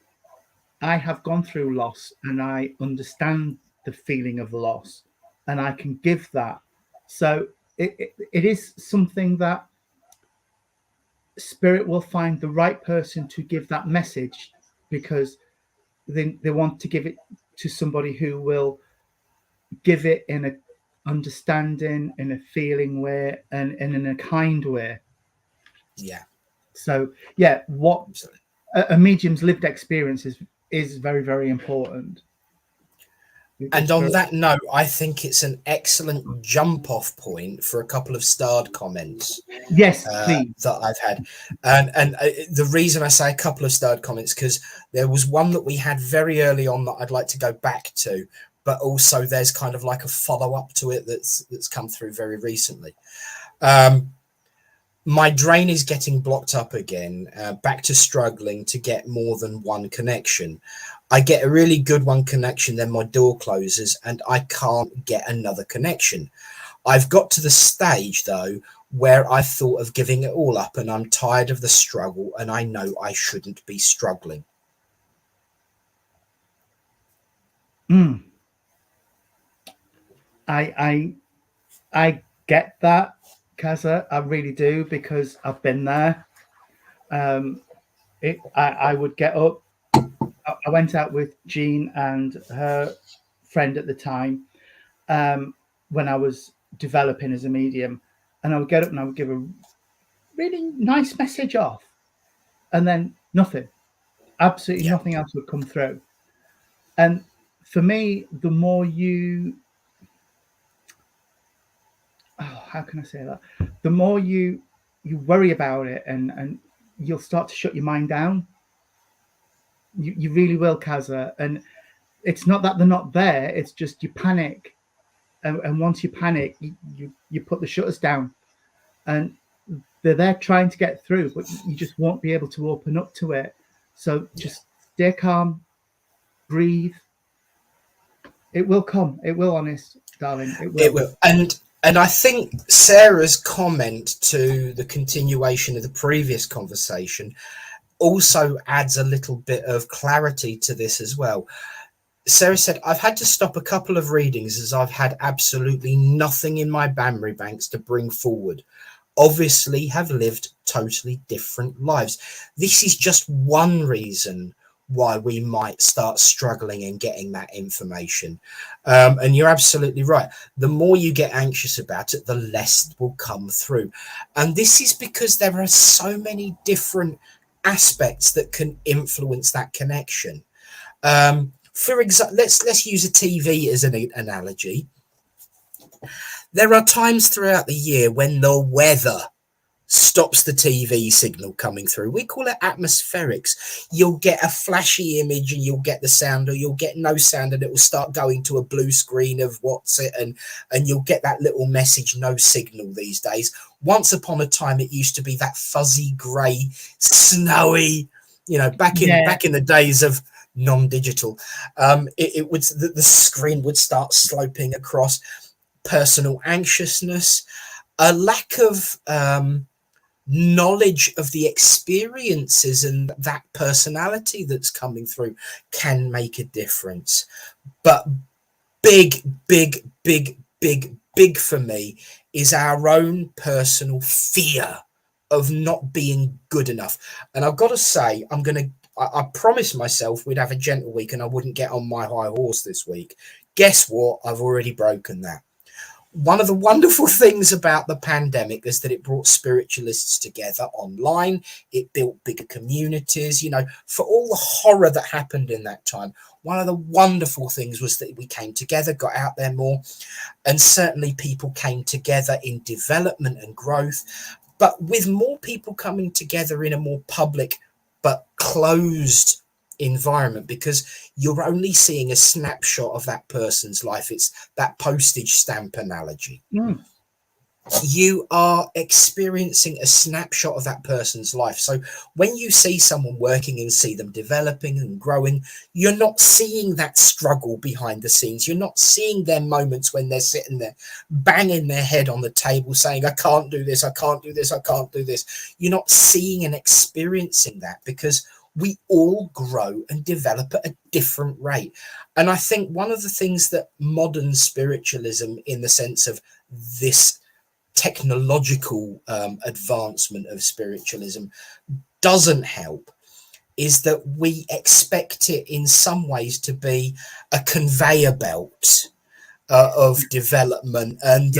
Speaker 2: I have gone through loss and I understand the feeling of loss, and I can give that. So it is something that spirit will find the right person to give that message, because they want to give it to somebody who will give it in a understanding, in a feeling way, and in a kind way.
Speaker 1: Yeah.
Speaker 2: So what a medium's lived experience is very, very important.
Speaker 1: And on that note, I think it's an excellent jump off point for a couple of starred comments.
Speaker 2: Yes, please.
Speaker 1: That I've had. And the reason I say a couple of starred comments, because there was one that we had very early on that I'd like to go back to, but also there's kind of like a follow up to it that's come through very recently. My drain is getting blocked up again, back to struggling to get more than one connection. I get a really good one connection, then my door closes and I can't get another connection. I've got to the stage, though, where I thought of giving it all up, and I'm tired of the struggle, and I know I shouldn't be struggling.
Speaker 2: I get that, Kaza. I really do, because I've been there. I would get up. I went out with Jean and her friend at the time, when I was developing as a medium, and I would get up and I would give a really nice message off, and then nothing, absolutely nothing else would come through. And for me, the more how can I say that? The more you worry about it, and you'll start to shut your mind down. You really will, Kaza. And it's not that they're not there; it's just you panic, and once you panic, you put the shutters down, and they're there trying to get through, but you just won't be able to open up to it. So just stay calm, breathe. It will come. It will, honest, darling. It will.
Speaker 1: And I think Sarah's comment to the continuation of the previous conversation also adds a little bit of clarity to this as well. Sarah said, I've had to stop a couple of readings as I've had absolutely nothing in my memory banks to bring forward. Obviously have lived totally different lives. This is just one reason why we might start struggling in getting that information. And you're absolutely right. The more you get anxious about it, the less will come through. And this is because there are so many different aspects that can influence that connection. For example, let's use a TV as an analogy. There are times throughout the year when the weather stops the TV signal coming through. We call it atmospherics. You'll get a flashy image and you'll get the sound, or you'll get no sound and it will start going to a blue screen of what's it, and you'll get that little message, no signal these days. Once upon a time, it used to be that fuzzy, grey, snowy, you know, back in the days of non-digital. It would, the screen would start sloping across personal anxiousness, a lack of knowledge of the experiences and that personality that's coming through can make a difference. But big for me is our own personal fear of not being good enough. And I've got to say, I promised myself we'd have a gentle week and I wouldn't get on my high horse this week. Guess what? I've already broken that. One of the wonderful things about the pandemic is that it brought spiritualists together online. It built bigger communities, you know, for all the horror that happened in that time. One of the wonderful things was that we came together, got out there more, and certainly people came together in development and growth. But with more people coming together in a more public but closed environment, because you're only seeing a snapshot of that person's life. It's that postage stamp analogy. You are experiencing a snapshot of that person's life. So when you see someone working and see them developing and growing, you're not seeing that struggle behind the scenes. You're not seeing their moments when they're sitting there banging their head on the table saying, I can't do this, I can't do this, I can't do this. You're not seeing and experiencing that, because we all grow and develop at a different rate. And I think one of the things that modern spiritualism, in the sense of this technological advancement of spiritualism, doesn't help, is that we expect it in some ways to be a conveyor belt of development, and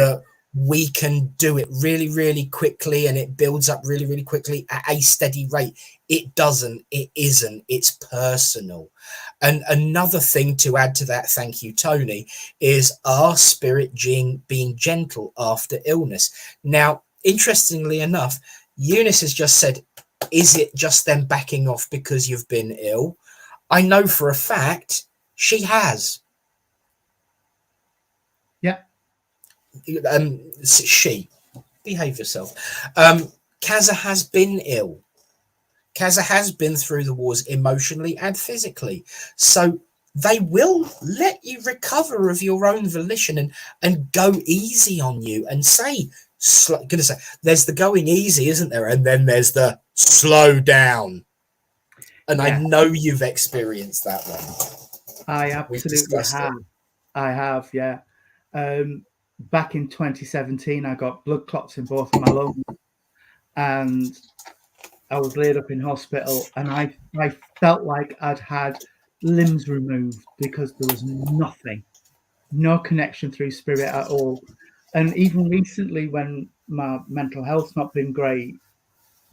Speaker 1: we can do it really, really quickly, and it builds up really, really quickly at a steady rate. It doesn't, it isn't, it's personal. And another thing to add to that, thank you, Tony, is our spirit being gentle after illness. Now, interestingly enough, Eunice has just said, is it just them backing off because you've been ill? I know for a fact she has.
Speaker 2: Yeah.
Speaker 1: She, behave yourself. Kaza has been ill. Kaza has been through the wars emotionally and physically. So they will let you recover of your own volition and go easy on you and say, there's the going easy, isn't there? And then there's the slow down. And I know you've experienced that one.
Speaker 2: I absolutely have. I have, yeah. Back in 2017, I got blood clots in both of my lungs, and I was laid up in hospital, and I felt like I'd had limbs removed because there was no connection through spirit at all. And even recently, when my mental health's not been great,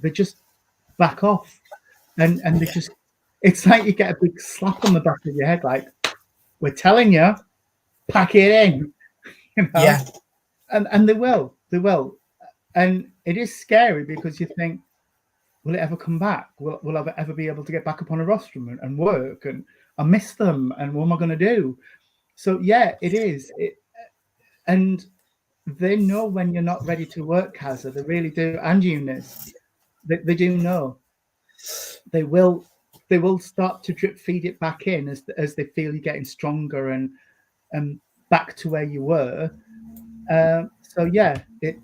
Speaker 2: they just back off, and they just, it's like you get a big slap on the back of your head, like, we're telling you, pack it in, you know?
Speaker 1: Yeah.
Speaker 2: And they will, and it is scary because you think, will it ever come back? Will I ever be able to get back up on a rostrum and work? And I miss them. And what am I going to do? So, yeah, it is. And they know when you're not ready to work, Kaza. They really do. And Eunice, they do know. They will start to drip feed it back in as they feel you're getting stronger and back to where you were. So, yeah, it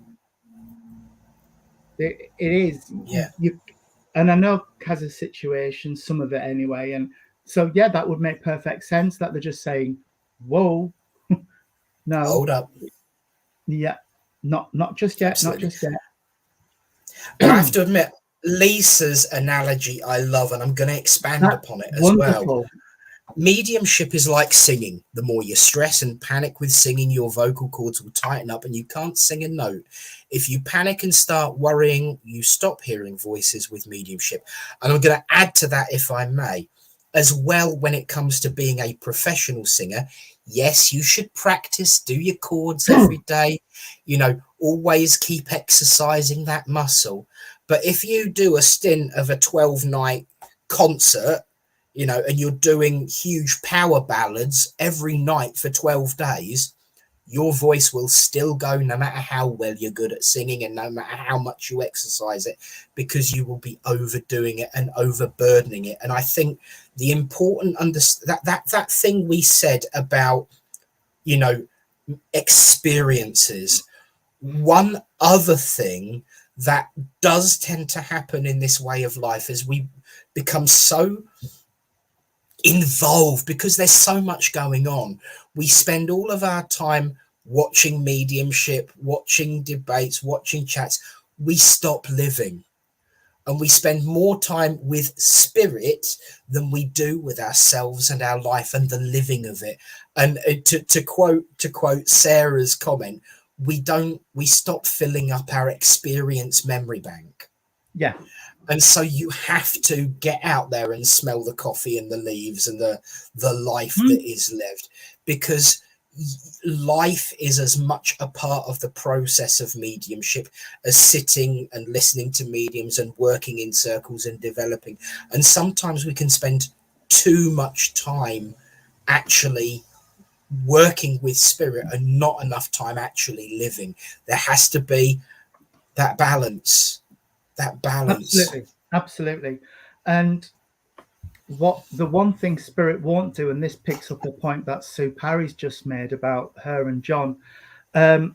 Speaker 2: is.
Speaker 1: Yeah.
Speaker 2: And I know Kaza's situation, some of it anyway. And so, yeah, that would make perfect sense that they're just saying, whoa, no.
Speaker 1: Hold up.
Speaker 2: Yeah. Not just yet. Absolutely. Not just yet.
Speaker 1: But I have to admit, Lisa's analogy I love, and I'm going to expand upon it as well. Mediumship is like singing. The more you stress and panic with singing, your vocal cords will tighten up and you can't sing a note. If you panic and start worrying, you stop hearing voices with mediumship. And I'm going to add to that, if I may, as well, when it comes to being a professional singer, Yes, you should practice, do your chords every day, always keep exercising that muscle. But if you do a stint of a 12-night concert, and you're doing huge power ballads every night for 12 days, your voice will still go no matter how well you're good at singing and no matter how much you exercise it, because you will be overdoing it and overburdening it. And I think the important that thing we said about, experiences, one other thing that does tend to happen in this way of life is we become so involved because there's so much going on. We spend all of our time watching mediumship, watching debates, watching chats. We stop living, and we spend more time with spirit than we do with ourselves and our life and the living of it. And to quote Sarah's comment, we stop filling up our experience memory bank.
Speaker 2: Yeah.
Speaker 1: And so you have to get out there and smell the coffee and the leaves and the life that is lived, because life is as much a part of the process of mediumship as sitting and listening to mediums and working in circles and developing. And sometimes we can spend too much time actually working with spirit and not enough time actually living. There has to be that balance.
Speaker 2: Absolutely. And what the one thing spirit won't do, and this picks up a point that Sue Parry's just made about her and John, the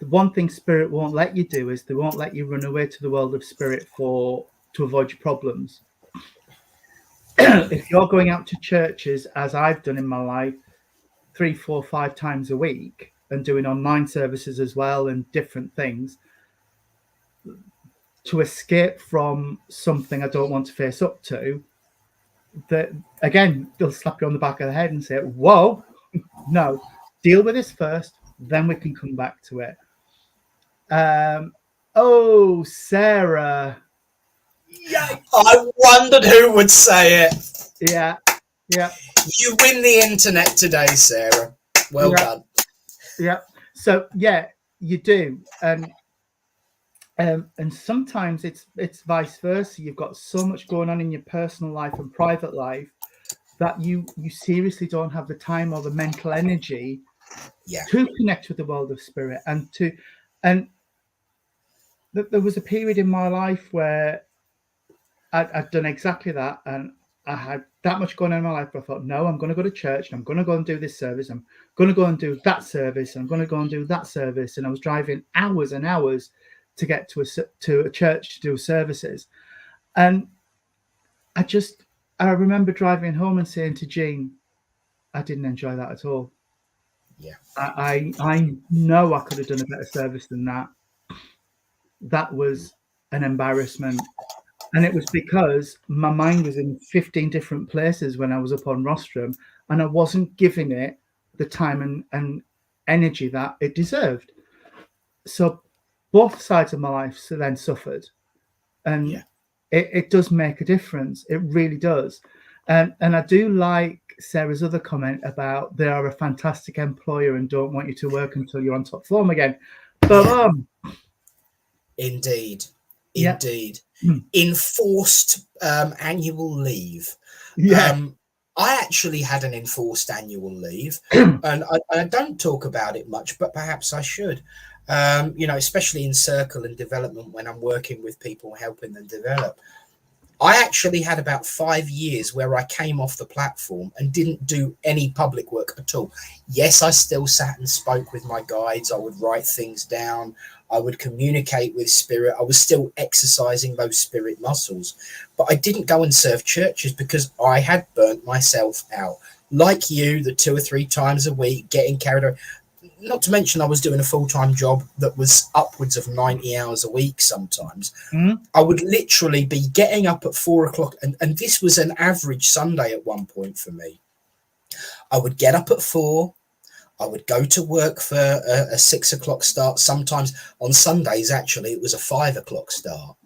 Speaker 2: one thing spirit won't let you do is they won't let you run away to the world of spirit to avoid your problems. If you're going out to churches, as I've done in my life, 3, 4, 5 times a week, and doing online services as well and different things, to escape from something I don't want to face up to, that again, they'll slap you on the back of the head and say, whoa, no, deal with this first, then we can come back to it. Oh, Sarah.
Speaker 1: Yikes. I wondered who would say it.
Speaker 2: Yeah.
Speaker 1: You win the internet today, Sarah. Well done.
Speaker 2: Yeah. So, yeah, you do. And sometimes it's vice versa. You've got so much going on in your personal life and private life that you seriously don't have the time or the mental energy to connect with the world of spirit. And there was a period in my life where I'd done exactly that, and I had that much going on in my life. But I thought, no, I'm going to go to church, and I'm going to go and do this service. I'm going to go and do that service. And I'm going to go and do that service. And I was driving hours and hours to get to a church to do services. And I remember driving home and saying to Jean, I didn't enjoy that at all.
Speaker 1: Yeah.
Speaker 2: I know I could have done a better service than that. That was an embarrassment. And it was because my mind was in 15 different places when I was up on rostrum, and I wasn't giving it the time and energy that it deserved. So both sides of my life then suffered. And it does make a difference. It really does. And I do like Sarah's other comment about they are a fantastic employer and don't want you to work until you're on top form again. But
Speaker 1: Indeed. Enforced annual leave. I actually had an enforced annual leave, and I don't talk about it much, but perhaps I should. Especially in circle and development, when I'm working with people, helping them develop. I actually had about 5 years where I came off the platform and didn't do any public work at all. Yes, I still sat and spoke with my guides. I would write things down. I would communicate with spirit. I was still exercising those spirit muscles, but I didn't go and serve churches because I had burnt myself out. Like you, the 2 or 3 times a week, getting carried away. Not to mention I was doing a full-time job that was upwards of 90 hours a week sometimes. I would literally be getting up at 4 o'clock, and this was an average Sunday at one point for me. I would get up at 4. I would go to work for a 6 o'clock start. Sometimes on Sundays, actually, it was a 5 o'clock start.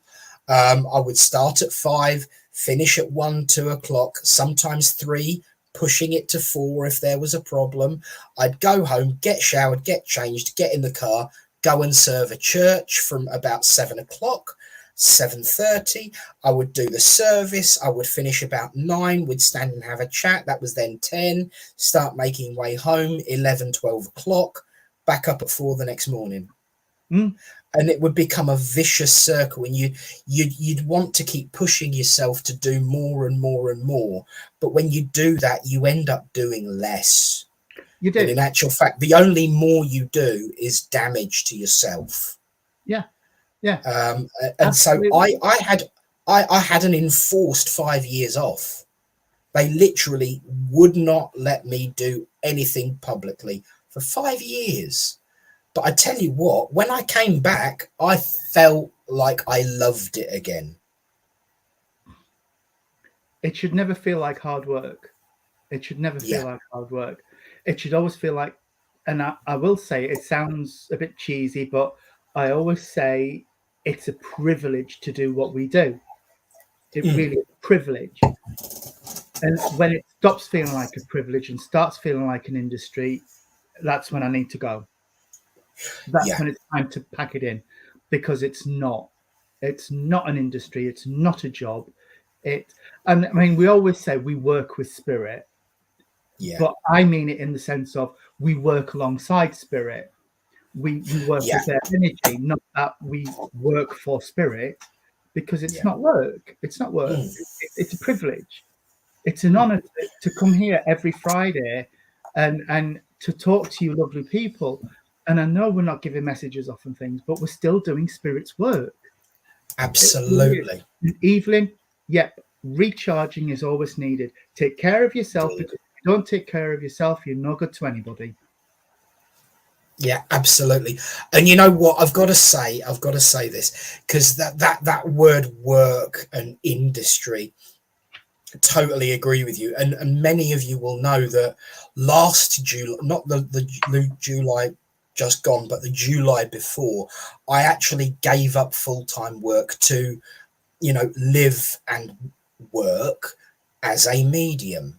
Speaker 1: I would start at 5, finish at 1, 2 o'clock, sometimes 3, pushing it to 4 if there was a problem. I'd go home, get showered, get changed, get in the car, go and serve a church from about 7 o'clock. 7:30, I would do the service. I would finish about 9. We'd stand and have a chat. That was then 10. Start making way home 11, 12 o'clock. Back up at 4 the next morning. And it would become a vicious circle, and you'd want to keep pushing yourself to do more and more and more. But when you do that, you end up doing less.
Speaker 2: You do.
Speaker 1: And in actual fact, the only more you do is damage to yourself.
Speaker 2: Yeah. Yeah.
Speaker 1: And
Speaker 2: Absolutely.
Speaker 1: so I had an enforced 5 years off. They literally would not let me do anything publicly for 5 years. But I tell you what, when I came back, I felt like I loved it again.
Speaker 2: It should never feel like hard work. It should never feel like hard work. It should always feel like, and I will say, it sounds a bit cheesy, but I always say it's a privilege to do what we do. It really is a privilege. And when it stops feeling like a privilege and starts feeling like an industry, that's when I need to go. That's when it's time to pack it in, because it's not an industry. It's not a job. And I mean, we always say we work with spirit, but I mean it in the sense of we work alongside spirit. We work with their energy, not that we work for spirit, because it's not work. It's not work. It's a privilege. It's an honor to come here every Friday and to talk to you lovely people. And I know we're not giving messages off and things, but we're still doing spirit's work.
Speaker 1: Absolutely.
Speaker 2: Evelyn, recharging is always needed. Take care of yourself, because if you don't take care of yourself, you're no good to anybody.
Speaker 1: Yeah, absolutely. And you know what? I've got to say this, because that word work and industry, totally agree with you. And many of you will know that last July, not the July just gone, but the July before, I actually gave up full-time work to, live and work as a medium.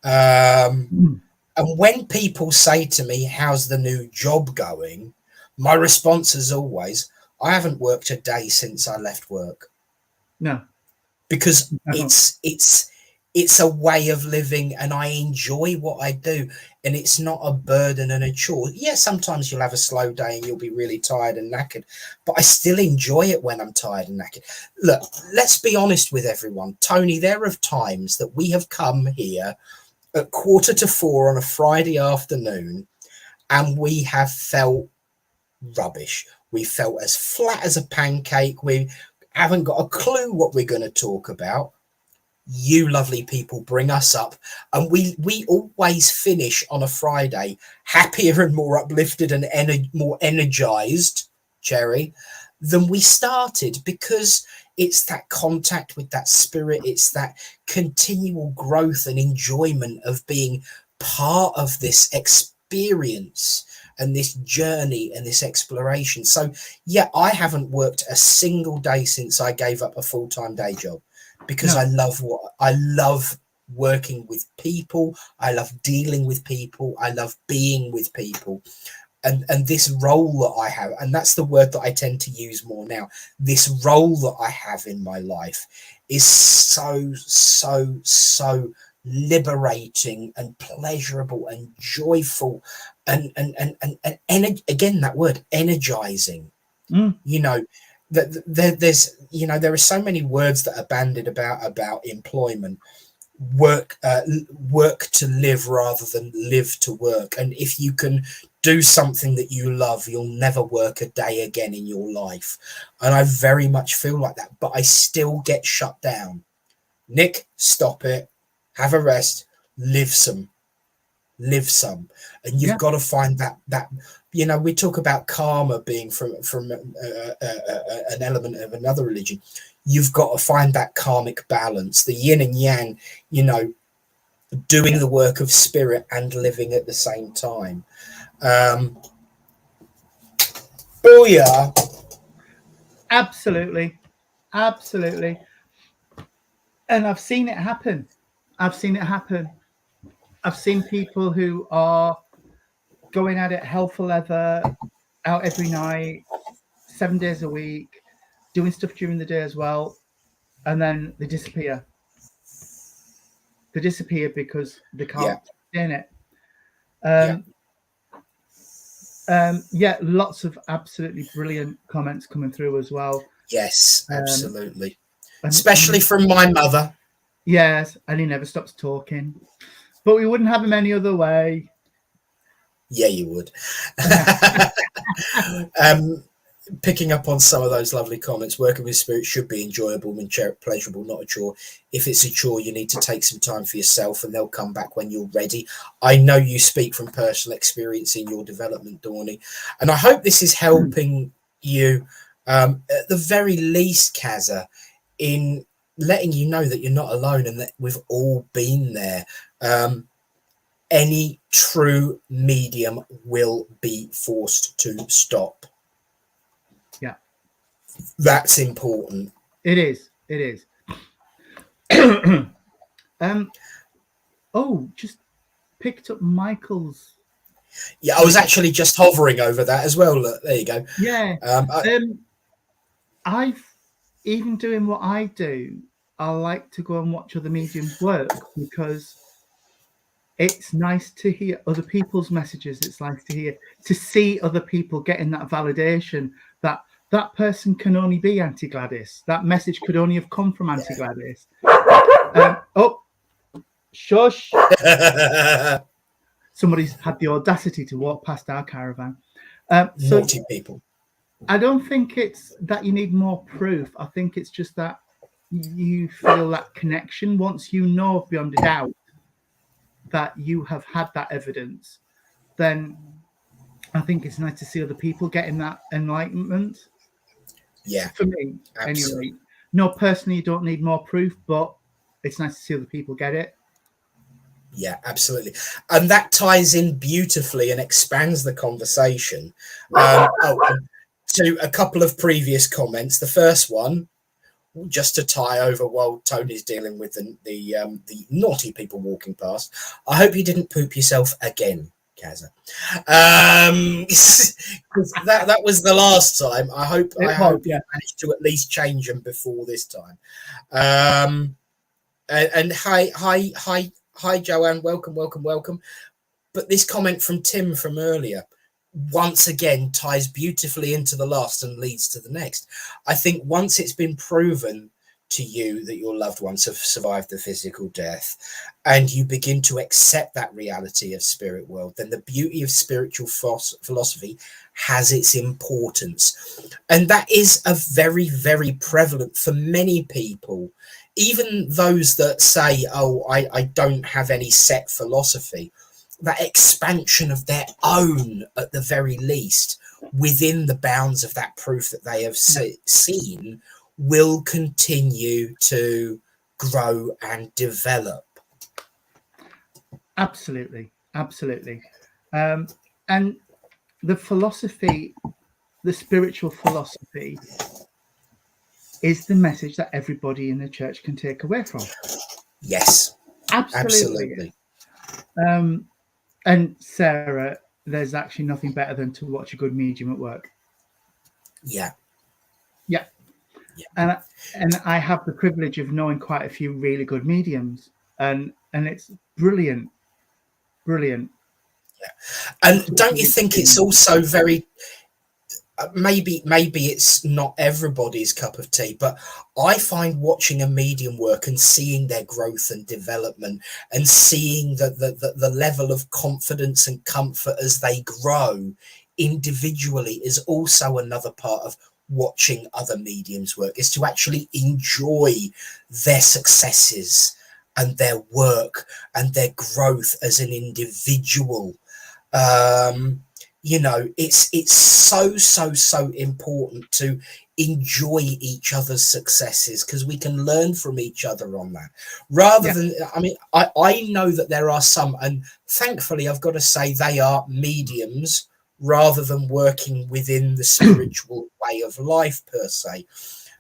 Speaker 1: And when people say to me, how's the new job going? My response is always, I haven't worked a day since I left work.
Speaker 2: No.
Speaker 1: Because it's a way of living, and I enjoy what I do, and it's not a burden and a chore. Yeah, sometimes you'll have a slow day and you'll be really tired and knackered, but I still enjoy it when I'm tired and knackered. Look, let's be honest with everyone. Tony, there are times that we have come here at 3:45 on a Friday afternoon, and we have felt rubbish. We felt as flat as a pancake. We haven't got a clue what we're going to talk about. You lovely people bring us up, and we always finish on a Friday happier and more uplifted and more energized, Cherry, than we started, because it's that contact with that spirit. It's that continual growth and enjoyment of being part of this experience and this journey and this exploration. So yeah, I haven't worked a single day since I gave up a full-time day job, because I love working with people. I love dealing with people. I love being with people. And this role that I have, and that's the word that I tend to use more now, this role that I have in my life is so liberating and pleasurable and joyful and again, that word, energizing. There's there are so many words that are bandied about employment. Work to live rather than live to work. And if you can do something that you love, you'll never work a day again in your life. And I very much feel like that, but I still get shut down. Nick, stop it, have a rest, live some. And you've got to find that we talk about karma being from an element of another religion. You've got to find that karmic balance, the yin and yang, doing the work of spirit and living at the same time. Booyah.
Speaker 2: Absolutely. And I've seen it happen. I've seen people who are going at it hell for leather, out every night, 7 days a week, doing stuff during the day as well, and then they disappear. They disappear because they can't sustain it. Yeah, lots of absolutely brilliant comments coming through as well.
Speaker 1: Yes, absolutely. Especially from my mother.
Speaker 2: Yes, and he never stops talking. But we wouldn't have him any other way.
Speaker 1: Yeah, you would. Picking up on some of those lovely comments, working with spirit should be enjoyable and pleasurable, not a chore. If it's a chore, you need to take some time for yourself and they'll come back when you're ready. I know you speak from personal experience in your development, Dawny, and I hope this is helping you at the very least, Kazza, in letting you know that you're not alone and that we've all been there. Any true medium will be forced to stop.
Speaker 2: Yeah.
Speaker 1: That's important.
Speaker 2: It is. It is. Oh, just picked up Michael's.
Speaker 1: Yeah, I was actually just hovering over that as well. Look, there you go.
Speaker 2: Yeah. I've, even doing what I do, I like to go and watch other mediums work because it's nice to hear other people's messages. It's nice to see other people getting that validation that that person can only be Auntie Gladys. That message could only have come from Auntie Gladys. Oh, shush. Somebody's had the audacity to walk past our caravan.
Speaker 1: Naughty people.
Speaker 2: I don't think it's that you need more proof. I think it's just that you feel that connection once you know beyond a doubt that you have had that evidence. Then I think it's nice to see other people getting that enlightenment.
Speaker 1: Yeah.
Speaker 2: For me,
Speaker 1: absolutely.
Speaker 2: Anyway. No, personally, you don't need more proof, but it's nice to see other people get it.
Speaker 1: Yeah, absolutely. And that ties in beautifully and expands the conversation. To a couple of previous comments. The first one, just to tie over while Tony's dealing with the naughty people walking past. I hope you didn't poop yourself again, Kazza. That was the last time. I hope you managed to at least change them before this time. And hi, Joanne. Welcome. But this comment from Tim from earlier once again ties beautifully into the last and leads to the next. I think once it's been proven to you that your loved ones have survived the physical death and you begin to accept that reality of spirit world, then the beauty of spiritual philosophy has its importance. And that is a very, very prevalent for many people, even those that say, oh, I don't have any set philosophy. That expansion of their own, at the very least, within the bounds of that proof that they have seen, will continue to grow and develop.
Speaker 2: Absolutely. And the philosophy, the spiritual philosophy, is the message that everybody in the church can take away from.
Speaker 1: Yes, absolutely.
Speaker 2: And Sarah, there's actually nothing better than to watch a good medium at work.
Speaker 1: Yeah.
Speaker 2: And I have the privilege of knowing quite a few really good mediums, and it's brilliant. Yeah.
Speaker 1: And don't you think it's also very maybe it's not everybody's cup of tea, but I find watching a medium work and seeing their growth and development and seeing the level of confidence and comfort as they grow individually is also another part of watching other mediums work, is to actually enjoy their successes and their work and their growth as an individual. You know, it's so important to enjoy each other's successes because we can learn from each other on that rather than, I mean, I know that there are some, and thankfully I've got to say they are mediums rather than working within the spiritual way of life per se,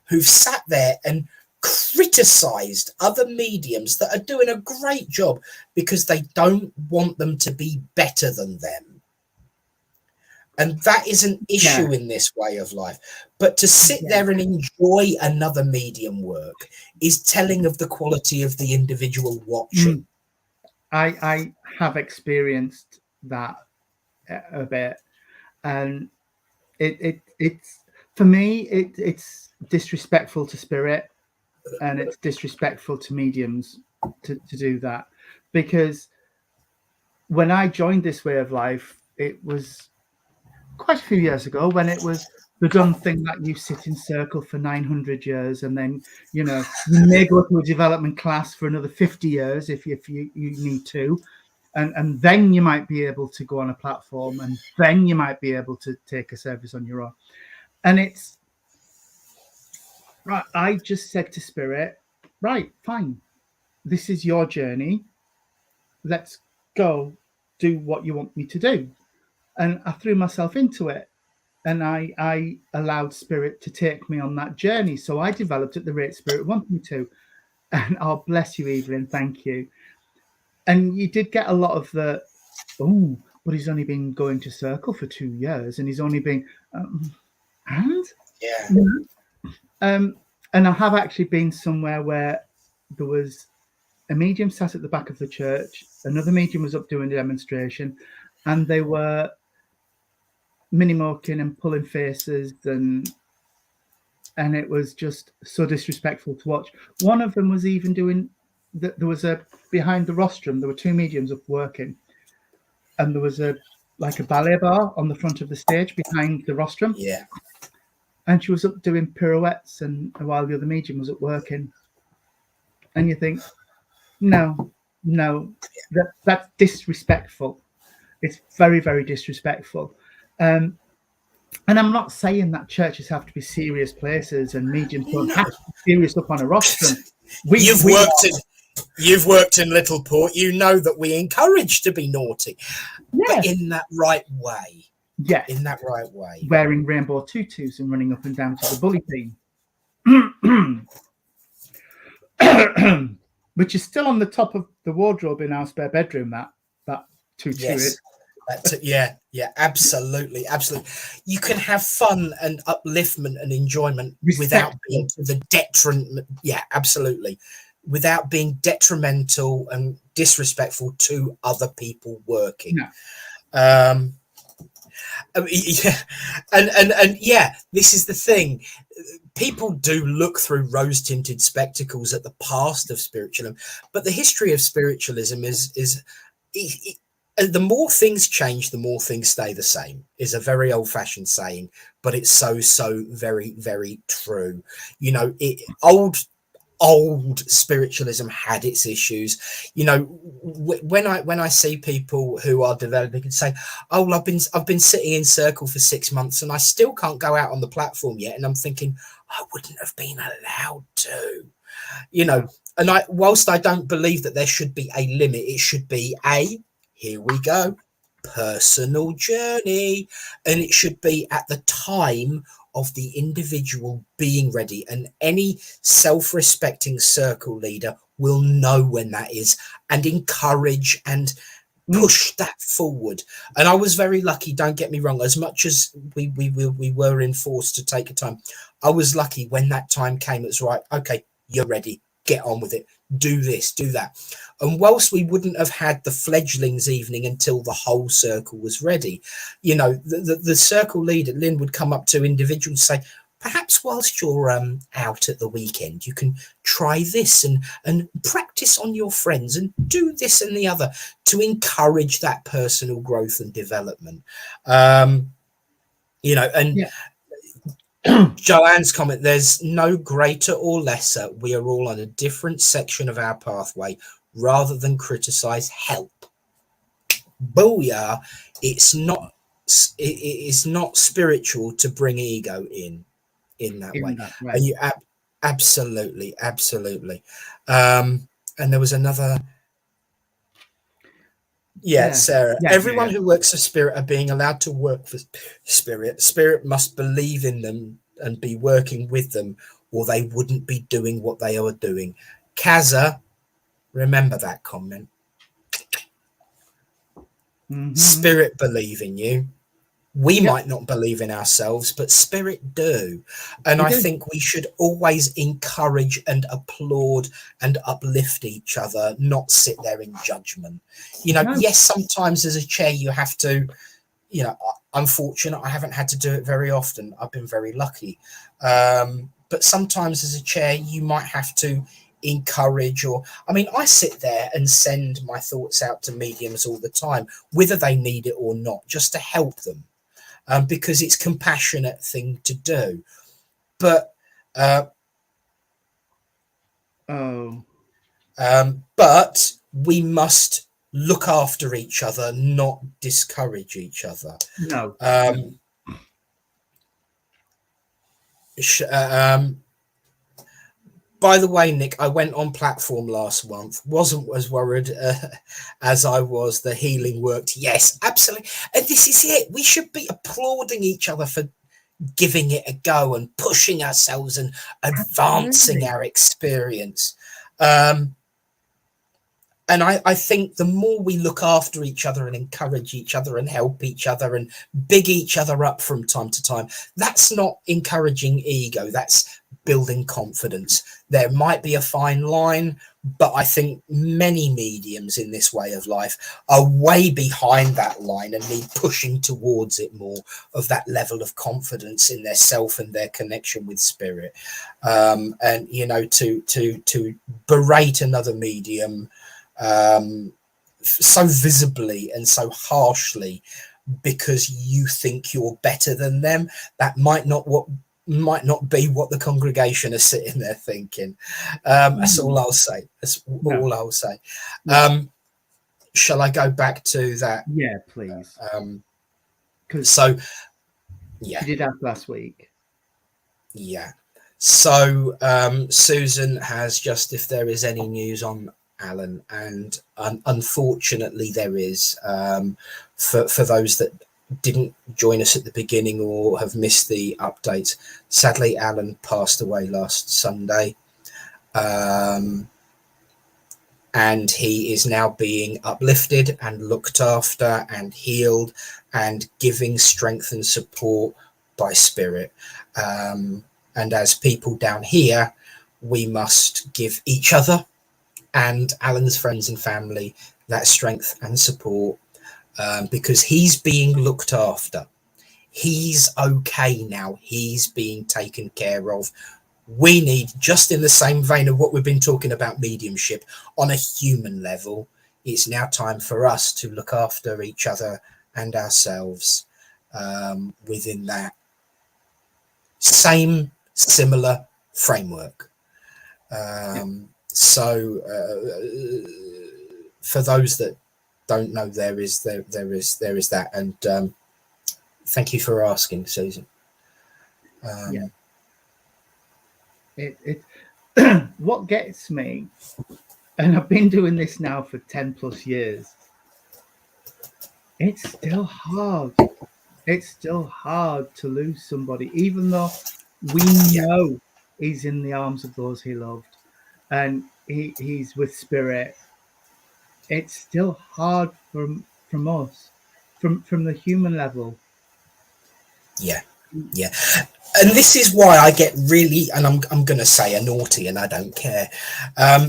Speaker 1: who've sat there and criticized other mediums that are doing a great job because they don't want them to be better than them. And that is an issue in this way of life. But to sit there and enjoy another medium work is telling of the quality of the individual watching.
Speaker 2: I have experienced that a bit, and it's for me it's disrespectful to spirit, and it's disrespectful to mediums to do that, because when I joined this way of life, it was quite a few years ago, when it was the done thing that you sit in circle for 900 years, and then you may go to a development class for another 50 years if you need to, and then you might be able to go on a platform, and then you might be able to take a service on your own. And it's right. I just said to Spirit, right, fine, this is your journey. Let's go do what you want me to do. And I threw myself into it, and I allowed Spirit to take me on that journey. So I developed at the rate Spirit wanted me to. And oh, bless you, Evelyn, thank you. And you did get a lot of the, oh, but he's only been going to circle for 2 years, and he's only been, and I have actually been somewhere where there was a medium sat at the back of the church, another medium was up doing a demonstration, and they were mini-moking and pulling faces, and it was just so disrespectful to watch. One of them was even doing, there was a, behind the rostrum, there were two mediums up working, and there was a ballet bar on the front of the stage behind the rostrum.
Speaker 1: Yeah.
Speaker 2: And she was up doing pirouettes, and while the other medium was up working. And you think, no, that's disrespectful. It's very, very disrespectful. And I'm not saying that churches have to be serious places and mediums don't have to be serious up on a rostrum.
Speaker 1: You've worked in Littleport. You know that we encourage to be naughty, but in that right way.
Speaker 2: Yes,
Speaker 1: in that right way.
Speaker 2: Wearing rainbow tutus and running up and down to the bully team, which is still on the top of the wardrobe in our spare bedroom. That tutu is.
Speaker 1: Yeah, absolutely. You can have fun and upliftment and enjoyment without being to the detriment. Yeah, absolutely. Without being detrimental and disrespectful to other people working.
Speaker 2: No.
Speaker 1: This is the thing. People do look through rose-tinted spectacles at the past of spiritualism, but the history of spiritualism is the more things change, the more things stay the same, is a very old-fashioned saying, but it's so very, very true. Old spiritualism had its issues. When I see people who are developing and say, oh, I've been sitting in circle for 6 months and I still can't go out on the platform yet, and I'm thinking, I wouldn't have been allowed to, and whilst I don't believe that there should be a limit, it should be here we go, personal journey, and it should be at the time of the individual being ready, and any self-respecting circle leader will know when that is and encourage and push that forward. And I was very lucky, don't get me wrong, as much as we were enforced to take a time, I was lucky when that time came. It's right, okay, you're ready, get on with it, do this, do that. And whilst we wouldn't have had the fledglings evening until the whole circle was ready, the circle leader, Lynn, would come up to individuals and say, perhaps whilst you're out at the weekend, you can try this and practice on your friends and do this and the other to encourage that personal growth and development. Joanne's comment, there's no greater or lesser. We are all on a different section of our pathway. Rather than criticize, help. Booyah. It's not spiritual to bring ego in that way. And you absolutely. And there was another. Sarah. Everyone who works for Spirit are being allowed to work for Spirit. Spirit must believe in them and be working with them. or they wouldn't be doing what they are doing. Kaza, remember that comment. Spirit believe in you. We might not believe in ourselves, but spirit do. And I think we should always encourage and applaud and uplift each other, not sit there in judgment. You know, yes, sometimes as a chair you have to, you know, I'm fortunate I haven't had to do it very often. I've been very lucky. But sometimes as a chair you might have to encourage, or I mean, I sit there and send my thoughts out to mediums all the time, whether they need it or not, just to help them. Because it's a compassionate thing to do. But but we must look after each other, not discourage each other.
Speaker 2: No.
Speaker 1: By the way, Nick, I went on platform last month. Wasn't as worried as I was. The healing worked. Yes, absolutely. And this is it. We should be applauding each other for giving it a go and pushing ourselves and advancing our experience. And I think the more we look after each other and encourage each other and help each other and big each other up from time to time, that's not encouraging ego. That's building confidence. There might be a fine line, but I think many mediums in this way of life are way behind that line and need pushing towards it more, of that level of confidence in their self and their connection with spirit. And, you know, to berate another medium so visibly and so harshly because you think you're better than them, that might not be what the congregation are sitting there thinking. That's all I'll say. That's all I'll say. Shall I go back to that?
Speaker 2: Yeah, please.
Speaker 1: So yeah,
Speaker 2: you did ask last week.
Speaker 1: Yeah. So Susan has just, if there is any news on Alan, and unfortunately there is, for those that didn't join us at the beginning or have missed the update, sadly Alan passed away last Sunday, and he is now being uplifted and looked after and healed and giving strength and support by spirit, and as people down here we must give each other and Alan's friends and family that strength and support, because he's being looked after. He's okay now. He's being taken care of. We need, just in the same vein of what we've been talking about mediumship on a human level, it's now time for us to look after each other and ourselves within that same similar framework. So for those that don't know, there is that, and thank you for asking, Susan.
Speaker 2: It what gets me, and I've been doing this now for 10 plus years, it's still hard. It's still hard to lose somebody, even though we know he's in the arms of those he loved and he's with spirit. It's still hard from us, from the human level.
Speaker 1: Yeah. And this is why I get really, and I'm going to say a naughty, and I don't care.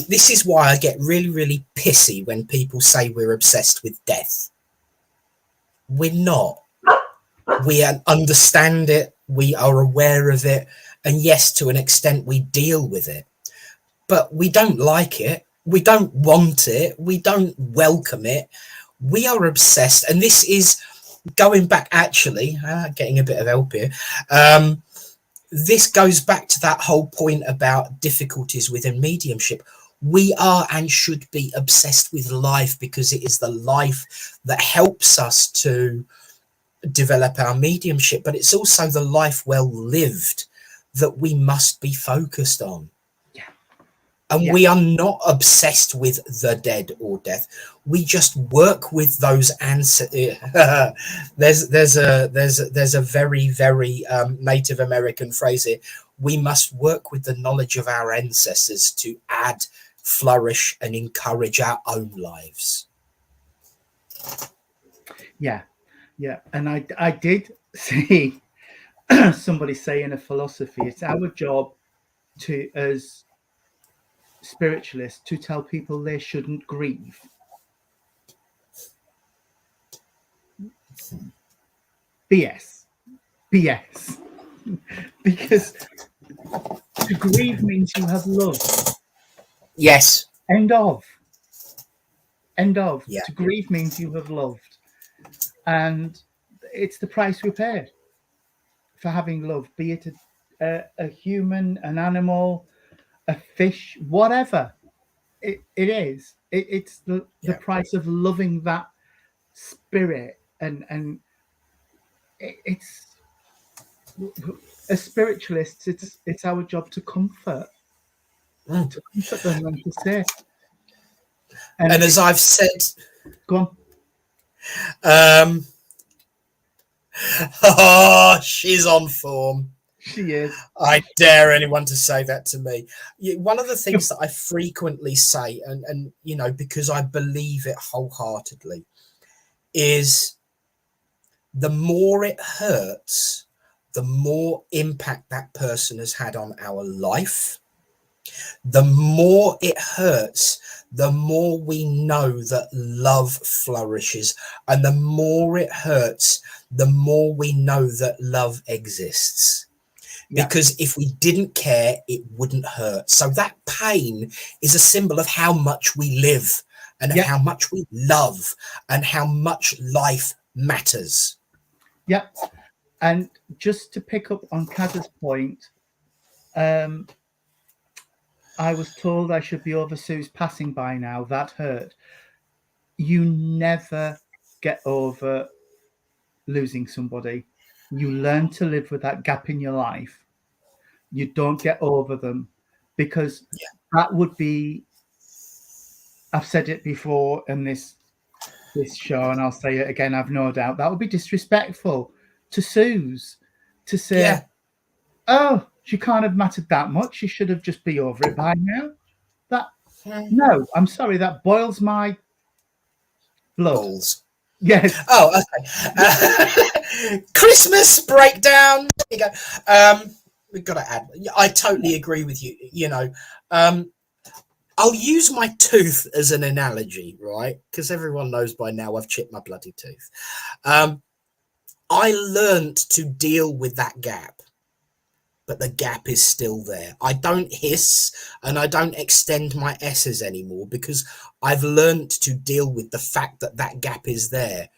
Speaker 1: This is why I get really, really pissy when people say we're obsessed with death. We're not. We understand it. We are aware of it. And yes, to an extent, we deal with it. But we don't like it. We don't want it. We don't welcome it. We are obsessed. And this is going back, actually, getting a bit of help here. This goes back to that whole point about difficulties within mediumship. We are and should be obsessed with life, because it is the life that helps us to develop our mediumship, but it's also the life well lived that we must be focused on. And we are not obsessed with the dead or death. We just work with those ancestors. there's a very, very Native American phrase here. We must work with the knowledge of our ancestors to add, flourish, and encourage our own lives.
Speaker 2: Yeah. And I did see somebody say in a philosophy, it's our job to, as spiritualists, to tell people they shouldn't grieve. BS. Because to grieve means you have loved.
Speaker 1: Yes.
Speaker 2: End of.
Speaker 1: Yeah.
Speaker 2: To grieve means you have loved. And it's the price we paid for having loved, be it a human, an animal, a fish, whatever it is. It's the price of loving that spirit. And it's, as spiritualists, it's our job to comfort them and to say.
Speaker 1: And as I've said,
Speaker 2: go on.
Speaker 1: Oh, she's on form.
Speaker 2: She is.
Speaker 1: I dare anyone to say that to me. One of the things that I frequently say, and you know, because I believe it wholeheartedly, is the more it hurts, the more impact that person has had on our life. The more it hurts, the more we know that love flourishes. And the more it hurts, the more we know that love exists. Yeah. Because if we didn't care, it wouldn't hurt. So that pain is a symbol of how much we live and how much we love and how much life matters.
Speaker 2: Yeah. And just to pick up on Kaz's point, I was told I should be over Sue's passing by now. That hurt. You never get over losing somebody. You learn to live with that gap in your life. You don't get over them, because that would be, I've said it before in this show, and I'll say it again, I've no doubt, that would be disrespectful to Sue's to say, oh, she can't have mattered that much. She should have just be over it by now. No, I'm sorry, that boils my blood.
Speaker 1: Balls.
Speaker 2: Yes.
Speaker 1: Oh, okay. Christmas breakdown. There you go. We've got to add. I totally agree with you. You know, I'll use my tooth as an analogy, right? Because everyone knows by now I've chipped my bloody tooth. I learned to deal with that gap, but the gap is still there. I don't hiss and I don't extend my S's anymore, because I've learned to deal with the fact that that gap is there,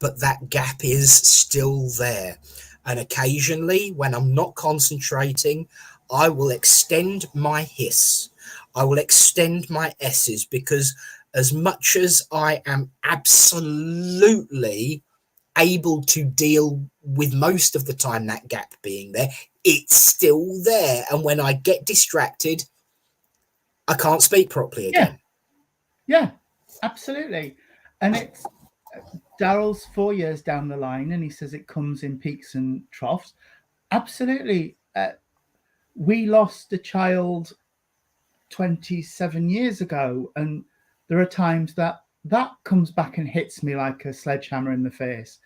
Speaker 1: but that gap is still there. And occasionally, when I'm not concentrating, I will extend my hiss. I will extend my S's, because as much as I am absolutely able to deal with most of the time that gap being there, it's still there. And when I get distracted, I can't speak properly again.
Speaker 2: Yeah, absolutely. And it's Daryl's 4 years down the line, and he says it comes in peaks and troughs. Absolutely. We lost a child 27 years ago, and there are times that comes back and hits me like a sledgehammer in the face.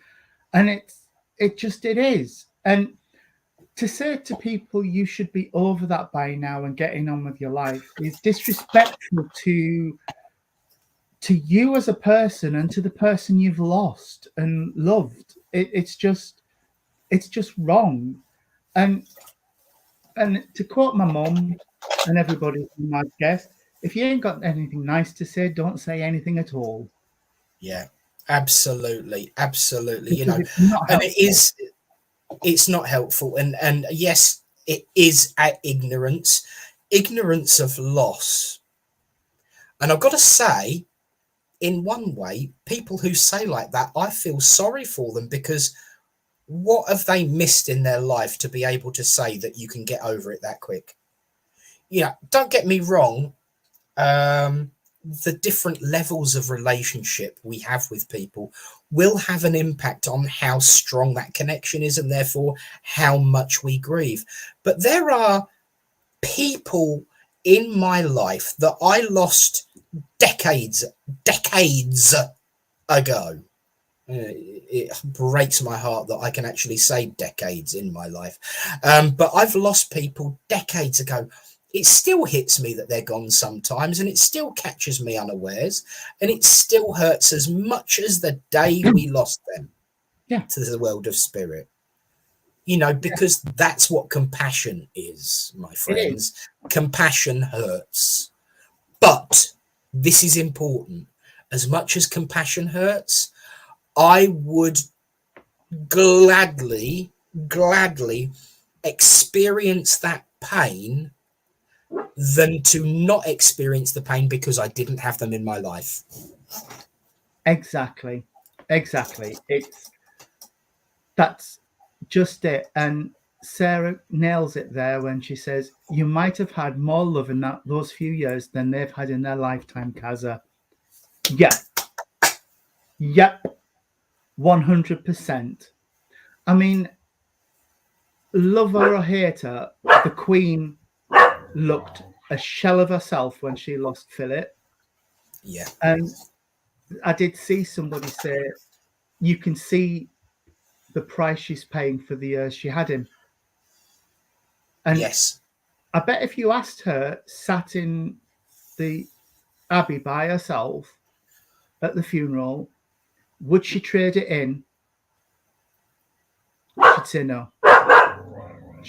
Speaker 2: And it is. And to say to people you should be over that by now and getting on with your life is disrespectful to you as a person and to the person you've lost and loved. It's just wrong. And to quote my mum and everybody, my guest, if you ain't got anything nice to say, don't say anything at all.
Speaker 1: Yeah, absolutely. Because, you know,
Speaker 2: and
Speaker 1: it's not helpful. And yes, it is ignorance of loss. And I've got to say, in one way, people who say like that, I feel sorry for them, because what have they missed in their life to be able to say that you can get over it that quick? Yeah, don't get me wrong. the different levels of relationship we have with people will have an impact on how strong that connection is, and therefore how much we grieve. But there are people in my life that I lost decades ago. It breaks my heart that I can actually say decades in my life. But I've lost people decades ago. It still hits me that they're gone sometimes, and it still catches me unawares, and it still hurts as much as the day we lost them to the world of spirit. You know, because that's what compassion is, my friends. Compassion hurts. But this is important. As much as compassion hurts, I would gladly experience that pain than to not experience the pain because I didn't have them in my life.
Speaker 2: Exactly. That's just it. And Sarah nails it there when she says, you might have had more love in those few years than they've had in their lifetime, Kaza. Yep. 100%. I mean, love her or hate her, the Queen looked a shell of herself when she lost Philip.
Speaker 1: Yeah.
Speaker 2: And I did see somebody say, you can see the price she's paying for the years she had him. And
Speaker 1: yes,
Speaker 2: I bet if you asked her, sat in the Abbey by herself at the funeral, would she trade it in? She'd say no.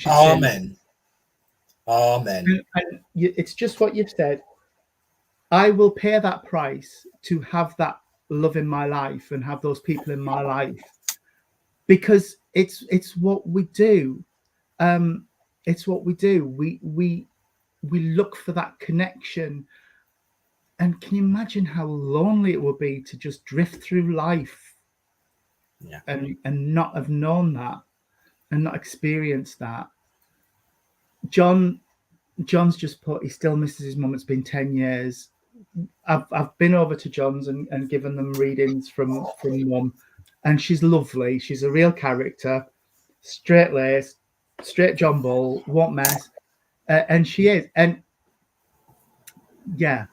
Speaker 1: Amen. Amen.
Speaker 2: And it's just what you've said. I will pay that price to have that love in my life and have those people in my life, because it's what we do. It's what we do. We look for that connection. And can you imagine how lonely it would be to just drift through life and not have known that and not experienced that? John's just put, he still misses his mum. It's been 10 years. I've been over to John's and given them readings from mum, and she's lovely. She's a real character, straight laced, straight John Bull, won't mess, and she is. And yeah,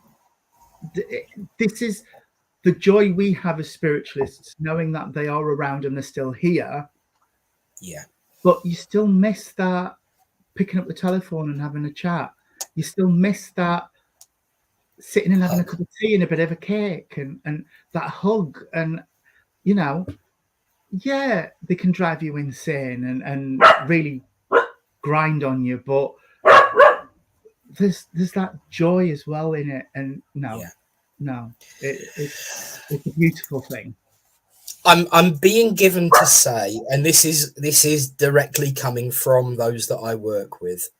Speaker 2: this is the joy we have as spiritualists, knowing that they are around and they're still here.
Speaker 1: Yeah.
Speaker 2: But you still miss that picking up the telephone and having a chat. You still miss that sitting and having a cup of tea and a bit of a cake and that hug. And, you know, yeah, they can drive you insane and really grind on you, but there's that joy as well in it. And it's a beautiful thing.
Speaker 1: I'm being given to say, and this is directly coming from those that I work with,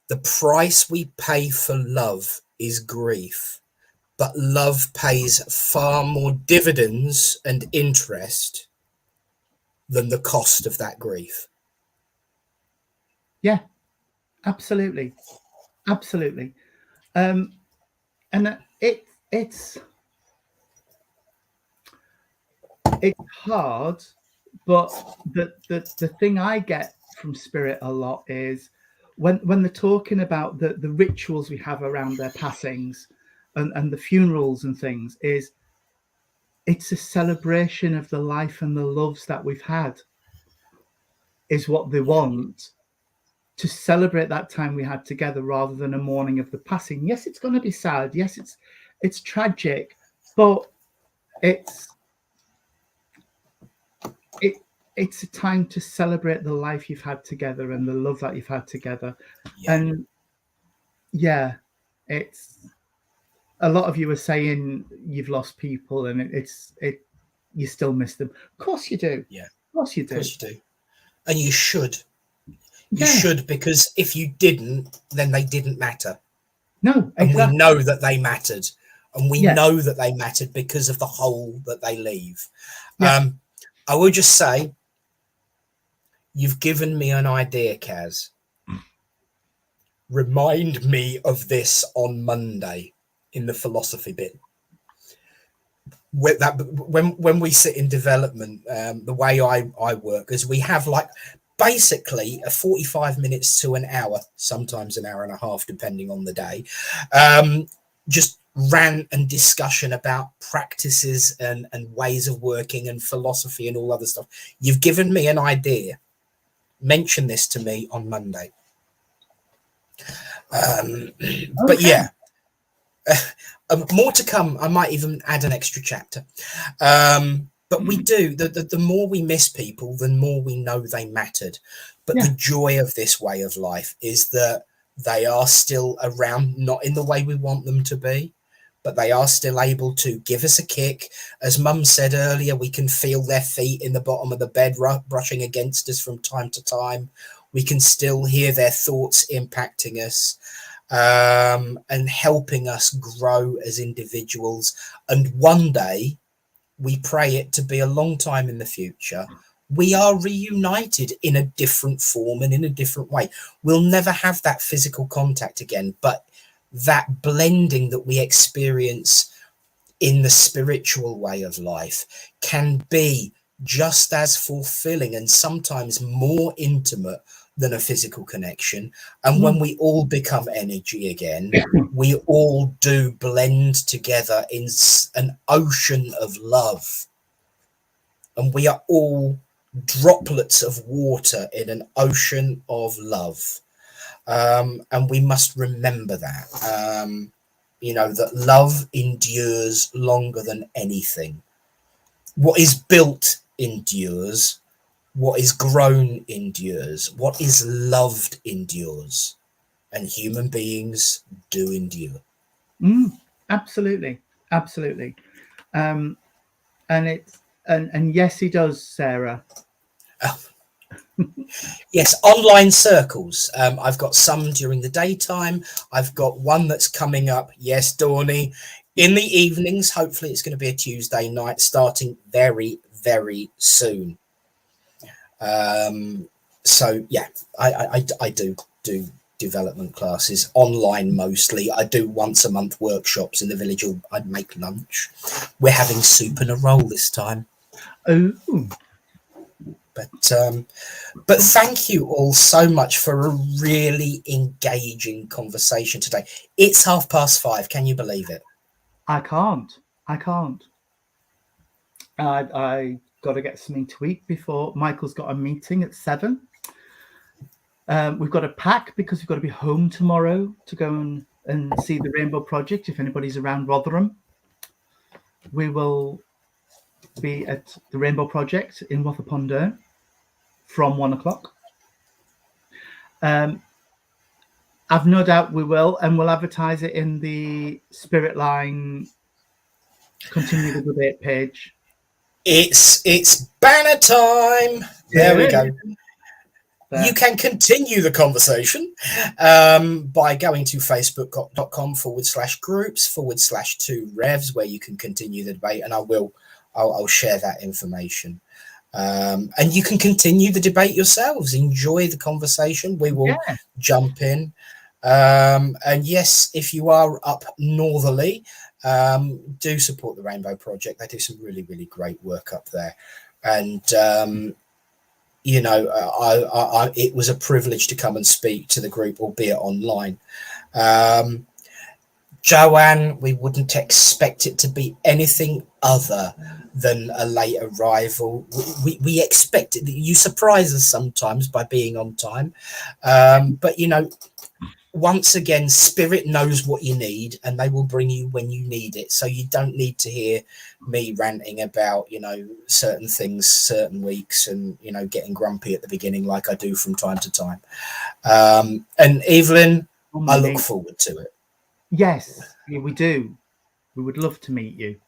Speaker 1: the price we pay for love is grief, but love pays far more dividends and interest than the cost of that grief.
Speaker 2: Yeah, absolutely. And it's hard, but the thing I get from Spirit a lot is when they're talking about the rituals we have around their passings and the funerals and things, is it's a celebration of the life and the loves that we've had, is what they want, to celebrate that time we had together rather than a mourning of the passing. Yes, it's going to be sad. Yes, it's tragic, but it's a time to celebrate the life you've had together and the love that you've had together. And it's a lot of you are saying you've lost people and you still miss them. Of course you do.
Speaker 1: Yeah.
Speaker 2: Of course you do.
Speaker 1: And you should. You should, because if you didn't, then they didn't matter.
Speaker 2: No, exactly.
Speaker 1: And we know that they mattered. And we know that they mattered because of the hole that they leave. Yeah. I will just say, you've given me an idea, Kaz. Remind me of this on Monday in the philosophy bit. With that, when we sit in development, the way I work is we have like basically a 45 minutes to an hour, sometimes an hour and a half, depending on the day, just rant and discussion about practices and ways of working and philosophy and all other stuff. You've given me an idea. Mention this to me on Monday. But yeah. More to come. I might even add an extra chapter. But we do. The more we miss people, the more we know they mattered. But the joy of this way of life is that they are still around, not in the way we want them to be, but they are still able to give us a kick. As Mum said earlier, we can feel their feet in the bottom of the bed brushing against us from time to time. We can still hear their thoughts impacting us. And helping us grow as individuals. And one day, we pray it to be a long time in the future, we are reunited in a different form and in a different way. We'll never have that physical contact again, but that blending that we experience in the spiritual way of life can be just as fulfilling and sometimes more intimate than a physical connection. And when we all become energy again, we all do blend together in an ocean of love. And we are all droplets of water in an ocean of love. And we must remember that, that love endures longer than anything. What is built endures. What is grown endures. What is loved endures. And human beings do endure.
Speaker 2: Absolutely. Absolutely. And yes, he does, Sarah.
Speaker 1: Oh. Yes, online circles. I've got some during the daytime. I've got one that's coming up. Yes, Dawny. In the evenings. Hopefully it's going to be a Tuesday night starting very, very soon. So yeah, I do development classes online mostly. I do once a month workshops in the village. I make lunch. We're having soup and a roll this time.
Speaker 2: Oh,
Speaker 1: but thank you all so much for a really engaging conversation today. It's 5:30. Can you believe it?
Speaker 2: I can't. I got to get something to eat before Michael's got a meeting at 7. We've got to pack because we've got to be home tomorrow to go and see the Rainbow Project. If anybody's around Rotherham, we will be at the Rainbow Project in Rotherponderne from 1 o'clock. I've no doubt we will, and we'll advertise it in the Spiritline Continue the Debate page.
Speaker 1: It's banner time. There we go. You can continue the conversation by going to facebook.com/groups/Two Revs, where you can continue the debate, and I'll share that information. And you can continue the debate yourselves. Enjoy the conversation. We will jump in. And yes, if you are up northerly, do support the Rainbow Project. They do some really, really great work up there. And, it was a privilege to come and speak to the group, albeit online. Joanne, we wouldn't expect it to be anything other than a late arrival. We expect it. You surprise us sometimes by being on time. But, once again, Spirit knows what you need and they will bring you when you need it. So you don't need to hear me ranting about, certain things, certain weeks and, getting grumpy at the beginning like I do from time to time. And Evelyn, I look forward to it.
Speaker 2: Yes, we do. We would love to meet you.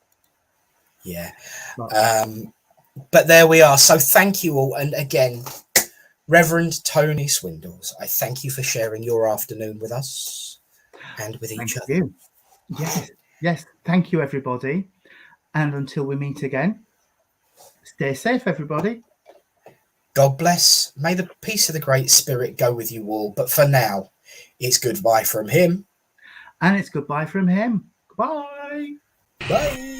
Speaker 1: Yeah. But there we are. So thank you all. And again, Reverend Tony Swindles, I thank you for sharing your afternoon with us and with each other.
Speaker 2: You. Yes. Thank you, everybody. And until we meet again, stay safe, everybody.
Speaker 1: God bless. May the peace of the Great Spirit go with you all. But for now, it's goodbye from him.
Speaker 2: And it's goodbye from him. Bye.
Speaker 1: Bye.